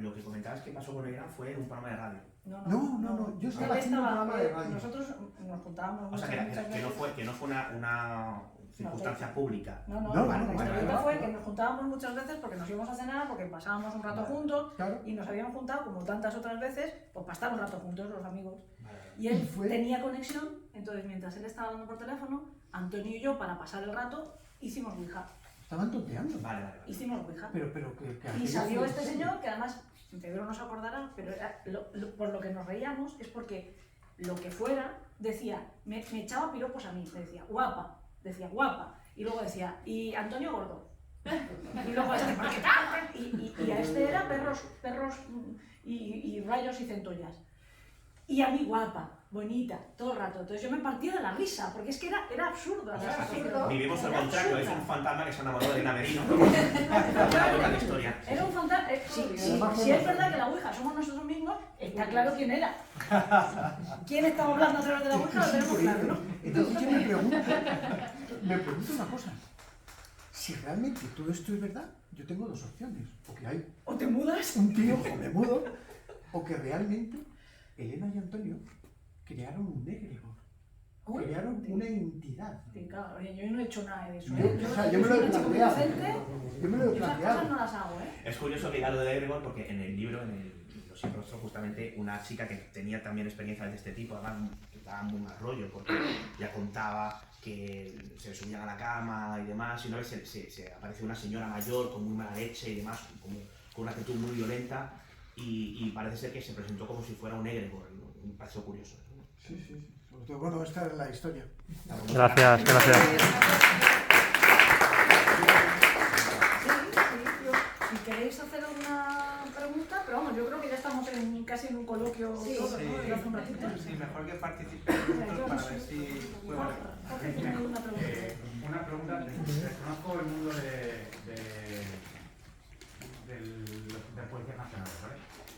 Lo que comentabas que pasó con Elena fue en un programa de radio. No, yo estaba Él haciendo un programa de radio. Nosotros nos juntábamos O sea, muchas que no veces. fue una circunstancia pública. No, No, la bueno, historieta fue que nos juntábamos muchas veces porque nos íbamos a cenar, porque pasábamos un rato juntos, Claro. y nos habíamos juntado, como tantas otras veces, pues para estar un rato juntos los amigos. Vale. Y él Y fue- tenía conexión, entonces mientras él estaba hablando por teléfono, Antonio y yo, para pasar el rato, hicimos Ouija. Estaban tonteando. Vale. Hicimos Ouija. Pero que Y aquello salió fue este en serio. señor, que además, Pedro no se acordará, pero por lo que nos reíamos es porque lo que fuera decía, me echaba piropos a mí, me decía, guapa, decía guapa, y luego decía, y Antonio Gordo. Y luego ¿por qué tal? Y a este era perros y rayos y centollas. Y a mí guapa, bonita, todo el rato. Entonces yo me partía de la risa, porque es que era absurdo. O sea, era aquí absurdo. vivimos al Era contrario, es absurda. un fantasma que se enamoró de Elena Merino. Una buena de historia. Era un fantasma. Si es verdad que la Ouija somos nosotros mismos, está claro quién era. ¿Quién estaba hablando a través de la Ouija? Lo tenemos claro, ¿no? Entonces yo me pregunto una cosa. Si realmente todo esto es verdad, yo tengo dos opciones. O que hay O te mudas. un tío, o me mudo, o que realmente Elena y Antonio crearon un egregor. Uy, Crearon una entidad. Sí, claro, oye, yo no he hecho nada de eso. O sea, yo me lo he soy una chica muy planteado. decente, Yo me lo he y esas cosas planteado. no las hago, ¿eh? Es curioso que diga lo de egregor porque en el libro, Los sin rostro, justamente una chica que tenía también experiencias de este tipo, además que daba muy mal rollo porque ya contaba que se subían a la cama y demás, y una vez se apareció una señora mayor con muy mala leche y demás, como, con una actitud muy violenta, y parece ser que se presentó como si fuera un egregor, ¿no? Me pareció curioso. Sí, sí, sí. Sobre todo, bueno, esta es la historia. Gracias, gracias. Si queréis hacer alguna pregunta, pero vamos, yo creo que ya estamos casi en un coloquio Sí, todos, ¿no? Desde hace un ratito. Sí, mejor que participemos nosotros para ver si... Bueno, Jorge tiene una pregunta. Una pregunta, desconozco el mundo de policías nacionales, ¿vale?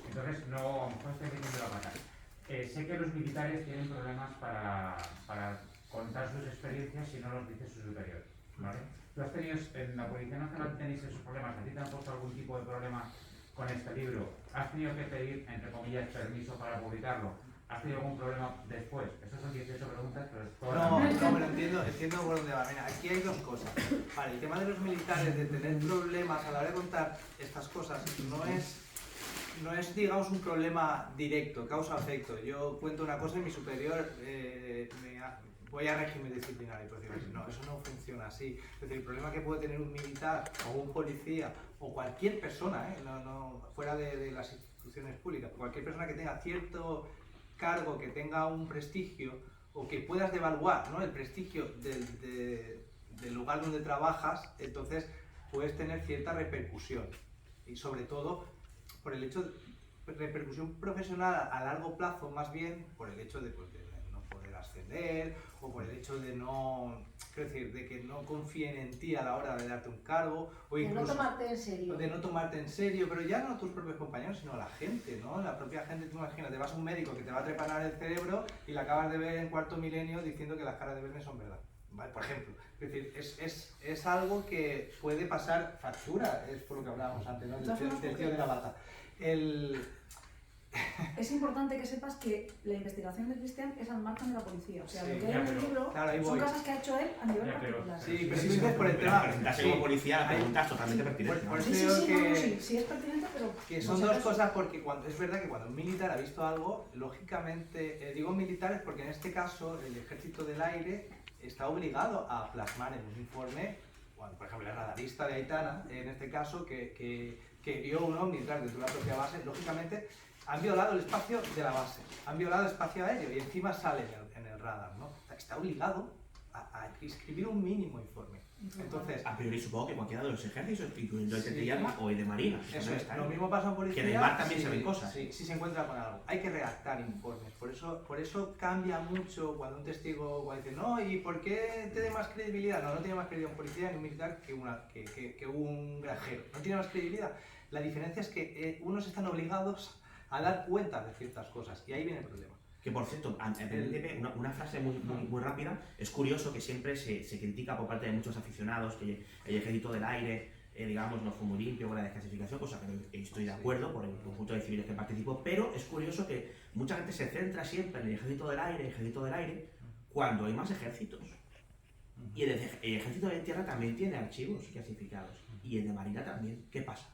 Entonces, no, a lo mejor estoy metiendo la pata. Sé que los militares tienen problemas para contar sus experiencias si no los dice su superior, ¿vale? ¿Tú has tenido, en la Policía Nacional tenéis esos problemas? ¿A ti te han puesto algún tipo de problema con este libro? ¿Has tenido que pedir, entre comillas, permiso para publicarlo? ¿Has tenido algún problema después? Estas son 18 preguntas, pero es toda no, pero entiendo por dónde va. Mira, aquí hay dos cosas. Vale, el tema de los militares, de tener problemas a la hora de contar estas cosas, no es digamos, un problema directo, causa-efecto. Yo cuento una cosa y mi superior voy a régimen disciplinario, por decirlo así. No, eso no funciona así. Es decir, el problema que puede tener un militar o un policía o cualquier persona, no fuera de las instituciones públicas, cualquier persona que tenga cierto cargo, que tenga un prestigio o que puedas devaluar, ¿no?, el prestigio del lugar donde trabajas, entonces puedes tener cierta repercusión. Y sobre todo por el hecho de repercusión profesional a largo plazo, más bien por el hecho de no poder ascender o por el hecho de de que no confíen en ti a la hora de darte un cargo o De incluso no tomarte en serio. de no tomarte en serio, pero ya no tus propios compañeros, sino la gente, ¿no? La propia gente, tú imagínate, vas a un médico que te va a trepanar el cerebro y le acabas de ver en cuarto milenio diciendo que las caras de Verne son verdad, ¿vale? Por ejemplo. Es decir, es algo que puede pasar factura, es por lo que hablábamos antes, ¿no?, del tío de la bata. Es importante que sepas que la investigación de Cristian es al margen de la policía. O sea, Sí, lo que hay en el libro claro, ahí son voy. cosas que ha hecho él a nivel particular. Sí, pero si dices por el tema... Presentarse como policía, la pregunta es totalmente pertinente. Por Sí, eso sí, digo sí, que... sí es pertinente, pero... Que son dos cosas, porque es verdad que cuando un militar ha visto algo, lógicamente, digo militares porque en este caso el Ejército del Aire está obligado a plasmar en un informe, por ejemplo el radarista de Aitana, en este caso, que vio un ovni detrás de la propia base, lógicamente han violado el espacio de la base, han violado el espacio aéreo y encima sale en el radar, ¿no? O sea, está obligado a escribir un mínimo informe. Entonces, a priori supongo que cualquiera de los ejércitos, incluyendo el de tierra o el de marina. Eso es, lo mismo pasa en policía. Que en el mar también se ven cosas. Sí, sí se encuentra con algo. Hay que redactar informes. Por eso cambia mucho cuando un testigo dice, no, ¿y por qué tiene más credibilidad? No tiene más credibilidad un policía ni un militar que un granjero. No tiene más credibilidad. La diferencia es que unos están obligados a dar cuenta de ciertas cosas y ahí viene el problema. Que por cierto, una frase muy rápida, es curioso que siempre se critica por parte de muchos aficionados que el Ejército del Aire, digamos, no fue muy limpio con la desclasificación, cosa que estoy de acuerdo por el conjunto de civiles que participó, pero es curioso que mucha gente se centra siempre en el Ejército del Aire, cuando hay más ejércitos. Y el Ejército de Tierra también tiene archivos clasificados, y el de Marina también. ¿Qué pasa?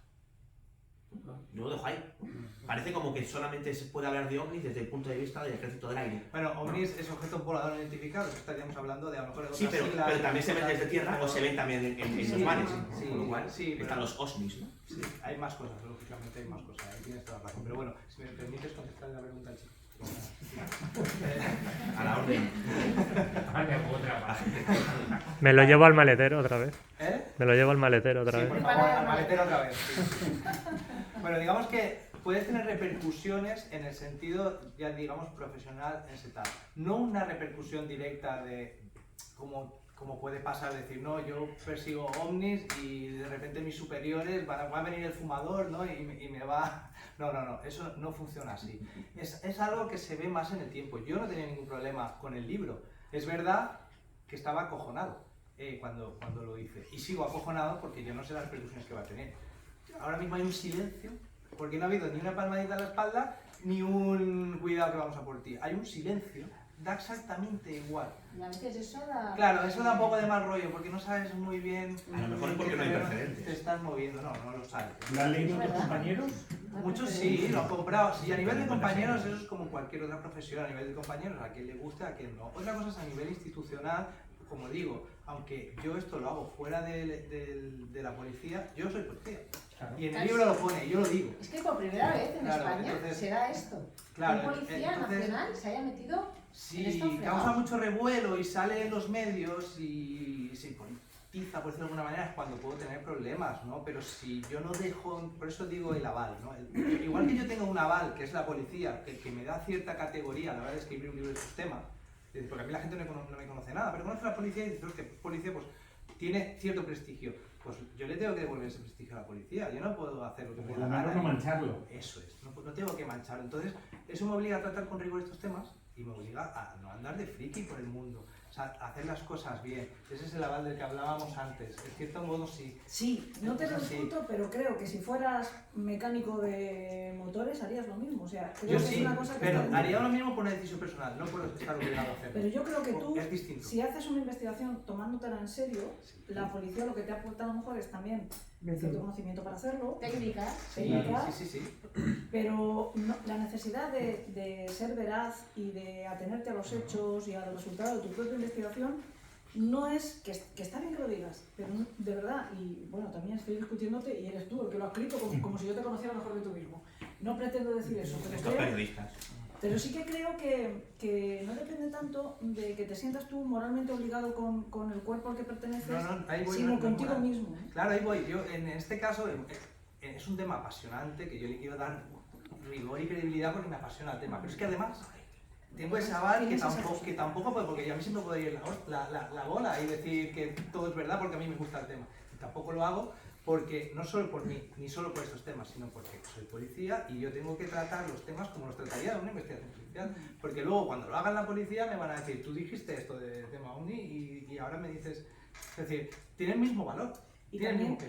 Yo lo dejo ahí. Parece como que solamente se puede hablar de ovnis desde el punto de vista del Ejército del Aire. Bueno, ovnis es objeto volador identificado, estaríamos hablando de a lo mejor de otras sí, pero también se ven desde tierra o se ven también en los mares. Sí, con lo cual están los OSNIs, ¿no? Sí, hay más cosas, lógicamente hay más cosas, ahí tienes toda la razón. Pero bueno, si me permites contestar la pregunta al chico. A la orden. Me lo llevo al maletero otra vez. ¿Eh? Me lo llevo al maletero otra Sí, vez. por favor, al maletero otra vez. Sí. Bueno, digamos que puedes tener repercusiones en el sentido, ya digamos, profesional en setup. No una repercusión directa de como puede pasar, decir, no, yo persigo ovnis y de repente mis superiores va a venir el fumador, ¿no? y me va... No, eso no funciona así. Es algo que se ve más en el tiempo. Yo no tenía ningún problema con el libro. Es verdad que estaba acojonado cuando lo hice. Y sigo acojonado porque yo no sé las repercusiones que va a tener. Ahora mismo hay un silencio, porque no ha habido ni una palmadita en la espalda, ni un cuidado que vamos a por ti. Hay un silencio, da exactamente igual. Y a veces eso da... Claro, eso da un poco de mal rollo, porque no sabes muy bien... A lo mejor es porque no hay precedentes. Te estás moviendo, no lo sabes. ¿Lo han leído tus compañeros? Muchos sí, lo han comprado. Sí, a nivel de compañeros eso es como cualquier otra profesión, a nivel de compañeros, a quien le guste, a quien no. Otra cosa es a nivel institucional, como digo, aunque yo esto lo hago fuera de la policía, yo soy policía. Claro. Y en el libro lo pone, yo lo digo. Es que por primera vez en España se da esto. Claro, un policía nacional se haya metido en esto. Sí, causa mucho revuelo y sale en los medios y se politiza, por decirlo de alguna manera, es cuando puedo tener problemas, ¿no? Pero si yo no dejo, por eso digo el aval, ¿no? Igual que yo tengo un aval, que es la policía, que me da cierta categoría a la hora de escribir un libro de estos temas, porque a mí la gente no me conoce nada, pero conoce a la policía y dice que policía pues tiene cierto prestigio. Pues yo le tengo que devolver ese prestigio a la policía, yo no puedo hacer lo que me da la gana. No mancharlo. Eso es, no tengo que mancharlo. Entonces, eso me obliga a tratar con rigor estos temas y me obliga a no andar de friki por el mundo. O sea, a hacer las cosas bien. Ese es el aval del que hablábamos antes. En cierto modo, sí. Sí, no te lo discuto, pero creo que si fueras mecánico de motores harías lo mismo. O sea, creo yo que sí, es una cosa que pero haría lo mismo por una decisión personal, no por estar obligado a hacerlo. Pero yo creo que tú, es distinto. si haces una investigación tomándotela en serio, sí, la policía lo que te ha aportado a lo mejor es también cierto conocimiento para hacerlo. Técnicas. Sí. Pero no, la necesidad de ser veraz y de atenerte a los hechos y al resultado de tu propia investigación no es que está bien que lo digas, pero de verdad, y bueno, también estoy discutiéndote y eres tú el que lo ha escrito como si yo te conociera mejor que tú mismo. No pretendo decir eso, pero sí que creo que no depende tanto de que te sientas tú moralmente obligado con el cuerpo al que perteneces, sino contigo mismo. Claro, ahí voy. Yo, en este caso, es un tema apasionante que yo le quiero dar rigor y credibilidad porque me apasiona el tema. Pero es que además tengo ese aval que tampoco puede, porque a mí siempre puede ir la bola y decir que todo es verdad porque a mí me gusta el tema. Y tampoco lo hago porque no solo por mí, ni solo por estos temas, sino porque soy policía y yo tengo que tratar los temas como los trataría de una investigación policial. Porque luego cuando lo hagan la policía me van a decir, tú dijiste esto de tema OVNI y ahora me dices, es decir, tiene el mismo valor. Y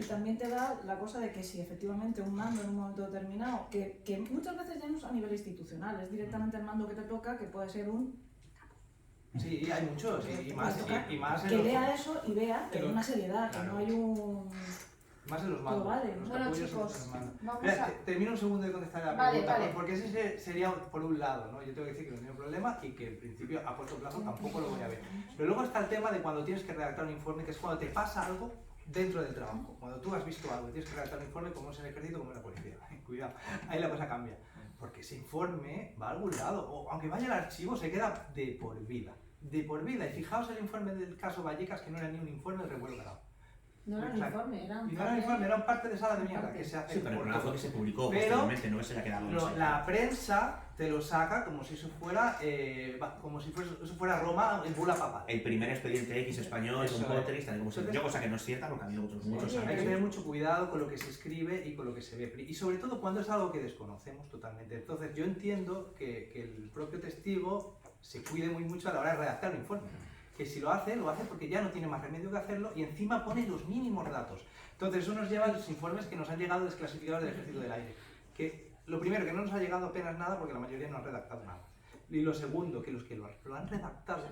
también te da la cosa de que si efectivamente un mando en un momento determinado, que muchas veces ya no es a nivel institucional, es directamente el mando que te toca, que puede ser un... Sí, hay muchos, y más que lea eso y vea que hay una seriedad, que no hay un... Más en los mandos. Vale. Bueno, chicos, vamos a... Termino un segundo de contestar la pregunta, porque ese sería por un lado, ¿no? Yo tengo que decir que no tengo problema y que en principio a corto plazo tampoco lo voy a ver. Pero luego está el tema de cuando tienes que redactar un informe, que es cuando te pasa algo dentro del trabajo. Cuando tú has visto algo y tienes que redactar un informe, como es en el ejército, como en la policía. Cuidado, ahí la cosa cambia. Porque ese informe va a algún lado, o aunque vaya al archivo, se queda de por vida. De por vida. Y fijaos el informe del caso Vallecas, que no era ni un informe del revuelo ganado. No era un informe, era un informe, era un parte de sala de mierda que se hace. Sí, pero no fue que se publicó posteriormente, no que se le ha quedado. La prensa te lo saca como si eso fuera Roma en bula papal. El primer expediente X español con Potter, tal como se dio, cosa que no es cierta porque ha habido otros muchos años. Hay que tener mucho cuidado con lo que se escribe y con lo que se ve. Y sobre todo cuando es algo que desconocemos totalmente. Entonces yo entiendo que el propio testigo se cuide muy mucho a la hora de redactar un informe. Que si lo hace porque ya no tiene más remedio que hacerlo y encima pone los mínimos datos. Entonces eso nos lleva a los informes que nos han llegado desclasificados del Ejército del Aire. Que lo primero, que no nos ha llegado apenas nada porque la mayoría no han redactado nada. Y lo segundo, que los que lo han redactado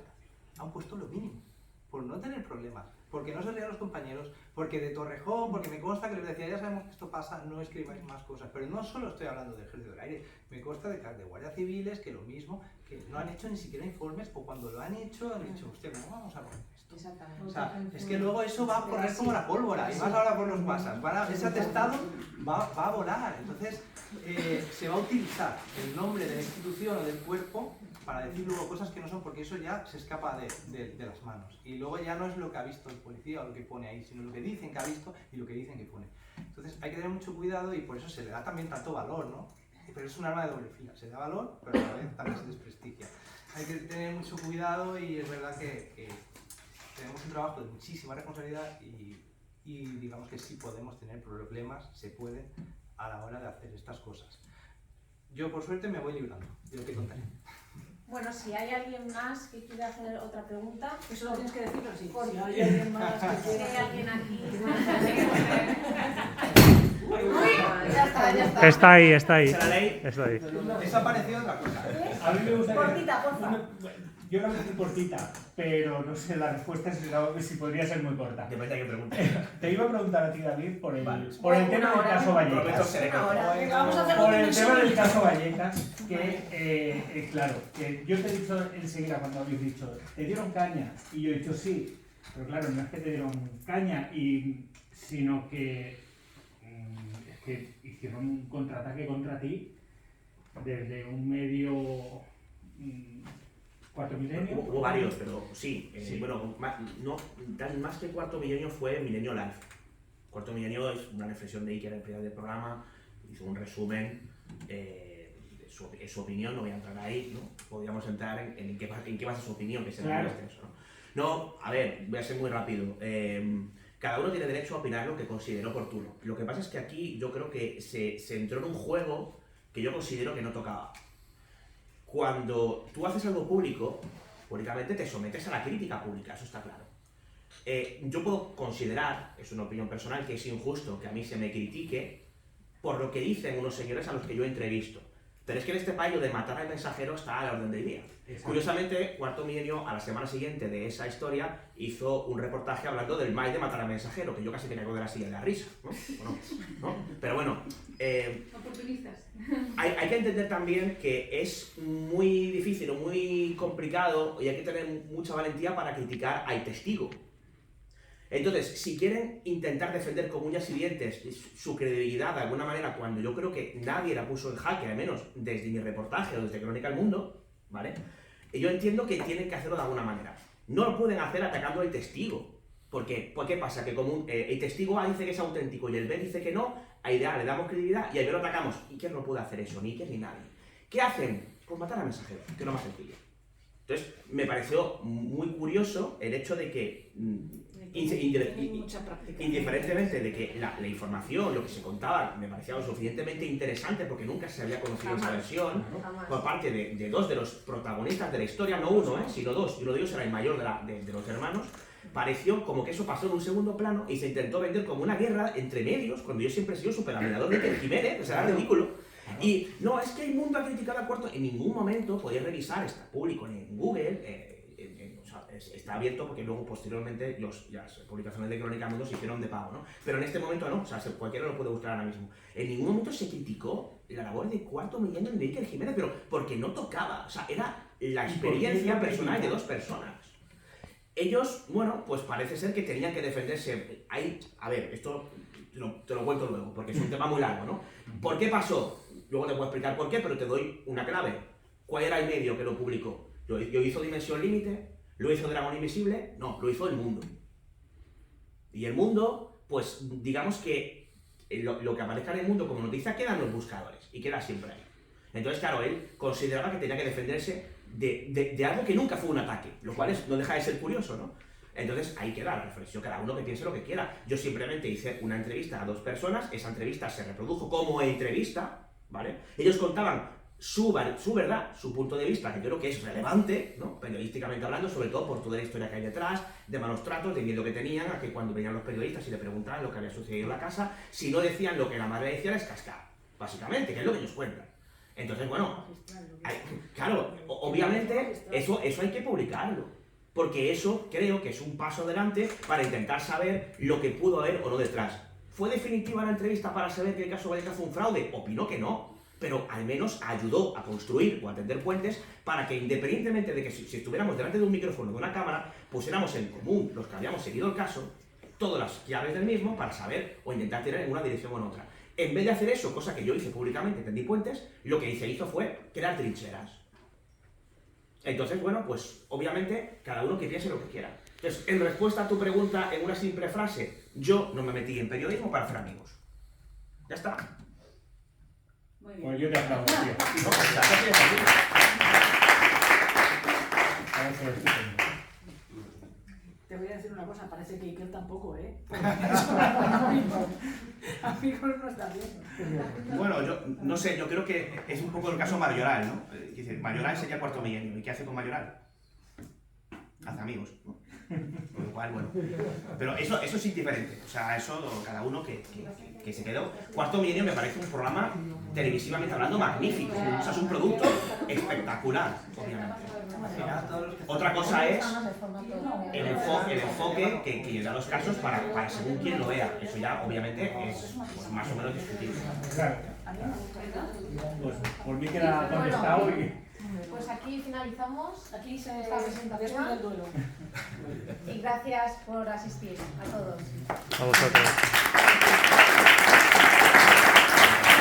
han puesto lo mínimo, por no tener problemas. porque no se rían los compañeros, porque de Torrejón, porque me consta que les decía, ya sabemos que esto pasa, no escribáis más cosas. Pero no solo estoy hablando del Ejército del Aire, me consta de guardias civiles que lo mismo, que no han hecho ni siquiera informes, o cuando lo han hecho han dicho, hostia, ¿cómo vamos a poner esto? Exactamente. O sea, es que luego eso va a correr como la pólvora, y más ahora por los WhatsApp, ese atestado va a volar. Entonces, se va a utilizar el nombre de la institución o del cuerpo para decir luego cosas que no son, porque eso ya se escapa de las manos. Y luego ya no es lo que ha visto el policía o lo que pone ahí, sino lo que dicen que ha visto y lo que dicen que pone. Entonces hay que tener mucho cuidado y por eso se le da también tanto valor, ¿no? Pero es un arma de doble fila, se da valor, pero a la vez también se desprestigia. Hay que tener mucho cuidado y es verdad que tenemos un trabajo de muchísima responsabilidad y digamos que sí podemos tener problemas, se pueden, a la hora de hacer estas cosas. Yo por suerte me voy librando, yo te contaré. Bueno, si hay alguien más que quiera hacer otra pregunta, Eso lo tienes que decir, pero sí. Por- Si hay alguien más que si hay quiera. alguien aquí. Está ahí, está ahí. ¿Es la ley? Está ahí. Desapareció otra cosa. A mí me gustaría... Cortita, porfa. Yo la voy a decir cortita, pero no sé, la respuesta si podría ser muy corta. Depende de qué pregunte. Te iba a preguntar a ti, David, por el Vale. tema del caso Prometo Vallecas. seré Venga, vamos a hacer Por un el tema del minuto. caso Vallecas, que claro, que yo te he dicho enseguida cuando habéis dicho, ¿te dieron caña? Y yo he dicho sí, pero claro, no es que te dieron caña, sino que, es que hicieron un contraataque contra ti desde un medio Cuarto Milenio. Hubo varios, pero sí. Sí. Bueno, más que Cuarto Milenio fue Milenio Live. Cuarto Milenio es una reflexión de Iker, el primer del programa, hizo un resumen de su opinión, no voy a entrar ahí, ¿no? Podríamos entrar en qué basa su opinión, que se Claro. eso, ¿no? No, a ver, voy a ser muy rápido. Cada uno tiene derecho a opinar lo que considere oportuno. Lo que pasa es que aquí yo creo que se entró en un juego que yo considero que no tocaba. Cuando tú haces algo público, públicamente te sometes a la crítica pública, eso está claro. Yo puedo considerar, es una opinión personal, que es injusto que a mí se me critique por lo que dicen unos señores a los que yo entrevisto. Pero es que en este país lo de matar al mensajero está a la orden del día. Exacto. Curiosamente, Cuarto Milenio, a la semana siguiente de esa historia, hizo un reportaje hablando del mal de matar al mensajero, que yo casi me caigo de la silla de la risa, ¿no? Bueno, ¿no? Pero bueno, Oportunistas. hay que entender también que es muy difícil o muy complicado y hay que tener mucha valentía para criticar al testigo. Entonces, si quieren intentar defender con uñas y dientes su credibilidad de alguna manera, cuando yo creo que nadie la puso en jaque, al menos desde mi reportaje o desde Crónica del Mundo, ¿vale? Yo entiendo que tienen que hacerlo de alguna manera. No lo pueden hacer atacando al testigo. Porque, pues, ¿qué pasa? Que como el testigo A dice que es auténtico y el B dice que no, a A le damos credibilidad y a B lo atacamos. Iker no puede hacer eso, ni Iker ni nadie. ¿Qué hacen? Pues matar al mensajero, que es lo más sencillo. Entonces, me pareció muy curioso el hecho de que, indiferentemente de que la información, lo que se contaba, me parecía lo suficientemente interesante porque nunca se había conocido esa versión por parte de dos de los protagonistas de la historia, no uno, sino dos, y uno de ellos era el mayor de los hermanos. Pareció como que eso pasó en un segundo plano y se intentó vender como una guerra entre medios, cuando yo siempre he sido súper admirador de Iker Jiménez, o sea, era ridículo. Y no, es que el mundo ha criticado a Cuarto. En ningún momento podéis revisar, está público en Google, o sea, está abierto porque luego posteriormente las publicaciones de Crónica del Mundo se hicieron de pago, ¿no? Pero en este momento no, o sea, cualquiera lo puede buscar ahora mismo. En ningún momento se criticó la labor de Cuarto Milenio de Iker Jiménez, pero porque no tocaba, o sea, era la experiencia personal de dos personas. Ellos, bueno, pues parece ser que tenían que defenderse. A ver, esto te lo cuento luego, porque es un tema muy largo, ¿no? ¿Por qué pasó? Luego te puedo explicar por qué, pero te doy una clave. ¿Cuál era el medio que lo publicó? ¿Lo hizo Dimensión Límite? ¿Lo hizo Dragón Invisible? No, lo hizo El Mundo. Y El Mundo, pues digamos que lo que aparezca en El Mundo como noticia queda en los buscadores y queda siempre ahí. Entonces, claro, él consideraba que tenía que defenderse de algo que nunca fue un ataque, lo cual no deja de ser curioso, ¿no? Entonces ahí queda la reflexión, cada uno que piense lo que quiera. Yo simplemente hice una entrevista a dos personas, esa entrevista se reprodujo como entrevista, ¿vale? Ellos contaban su verdad, su punto de vista, que creo que es relevante, ¿no? Periodísticamente hablando, sobre todo por toda la historia que hay detrás, de malos tratos, de miedo que tenían a que cuando venían los periodistas y le preguntaban lo que había sucedido en la casa, si no decían lo que la madre decía, les cascaba, básicamente, que es lo que ellos cuentan. Entonces, bueno, claro, obviamente eso hay que publicarlo. porque eso creo que es un paso adelante para intentar saber lo que pudo haber o no detrás. ¿Fue definitiva la entrevista para saber que el caso Vallecas fue un fraude? Opino que no, pero al menos ayudó a construir o a tender puentes para que, independientemente de que si estuviéramos delante de un micrófono o de una cámara, pusiéramos en común los que habíamos seguido el caso, todas las llaves del mismo para saber o intentar tirar en una dirección o en otra. En vez de hacer eso, cosa que yo hice públicamente, tendí puentes, lo que se hizo fue crear trincheras. Entonces, bueno, pues obviamente cada uno que piense lo que quiera. Entonces, en respuesta a tu pregunta, en una simple frase, yo no me metí en periodismo para hacer amigos. Ya está. Muy bien. Pues yo te aplaudo, tío. No, pues, gracias a ti. Eso es estupendo. Te voy a decir una cosa, parece que Iker tampoco, ¿eh? Amigos no está bien. Bueno, yo no sé, yo creo que es un poco el caso Mayoral, ¿no? Dice, Mayoral sería cuarto milenio. ¿Y qué hace con Mayoral? Hace amigos, ¿no? Con lo cual, bueno. Pero eso es indiferente. O sea, eso cada uno que se quedó. Cuarto milenio me parece un programa televisivamente hablando magnífico. O sea, es un producto espectacular, obviamente. Otra cosa es el enfoque que da los casos para según quien lo vea. Eso ya, obviamente, es pues, más o menos discutible. Claro. Pues por mí queda contestado y... Pues aquí finalizamos Aquí se esta despide presentación el duelo. y gracias por asistir a todos. A vosotros.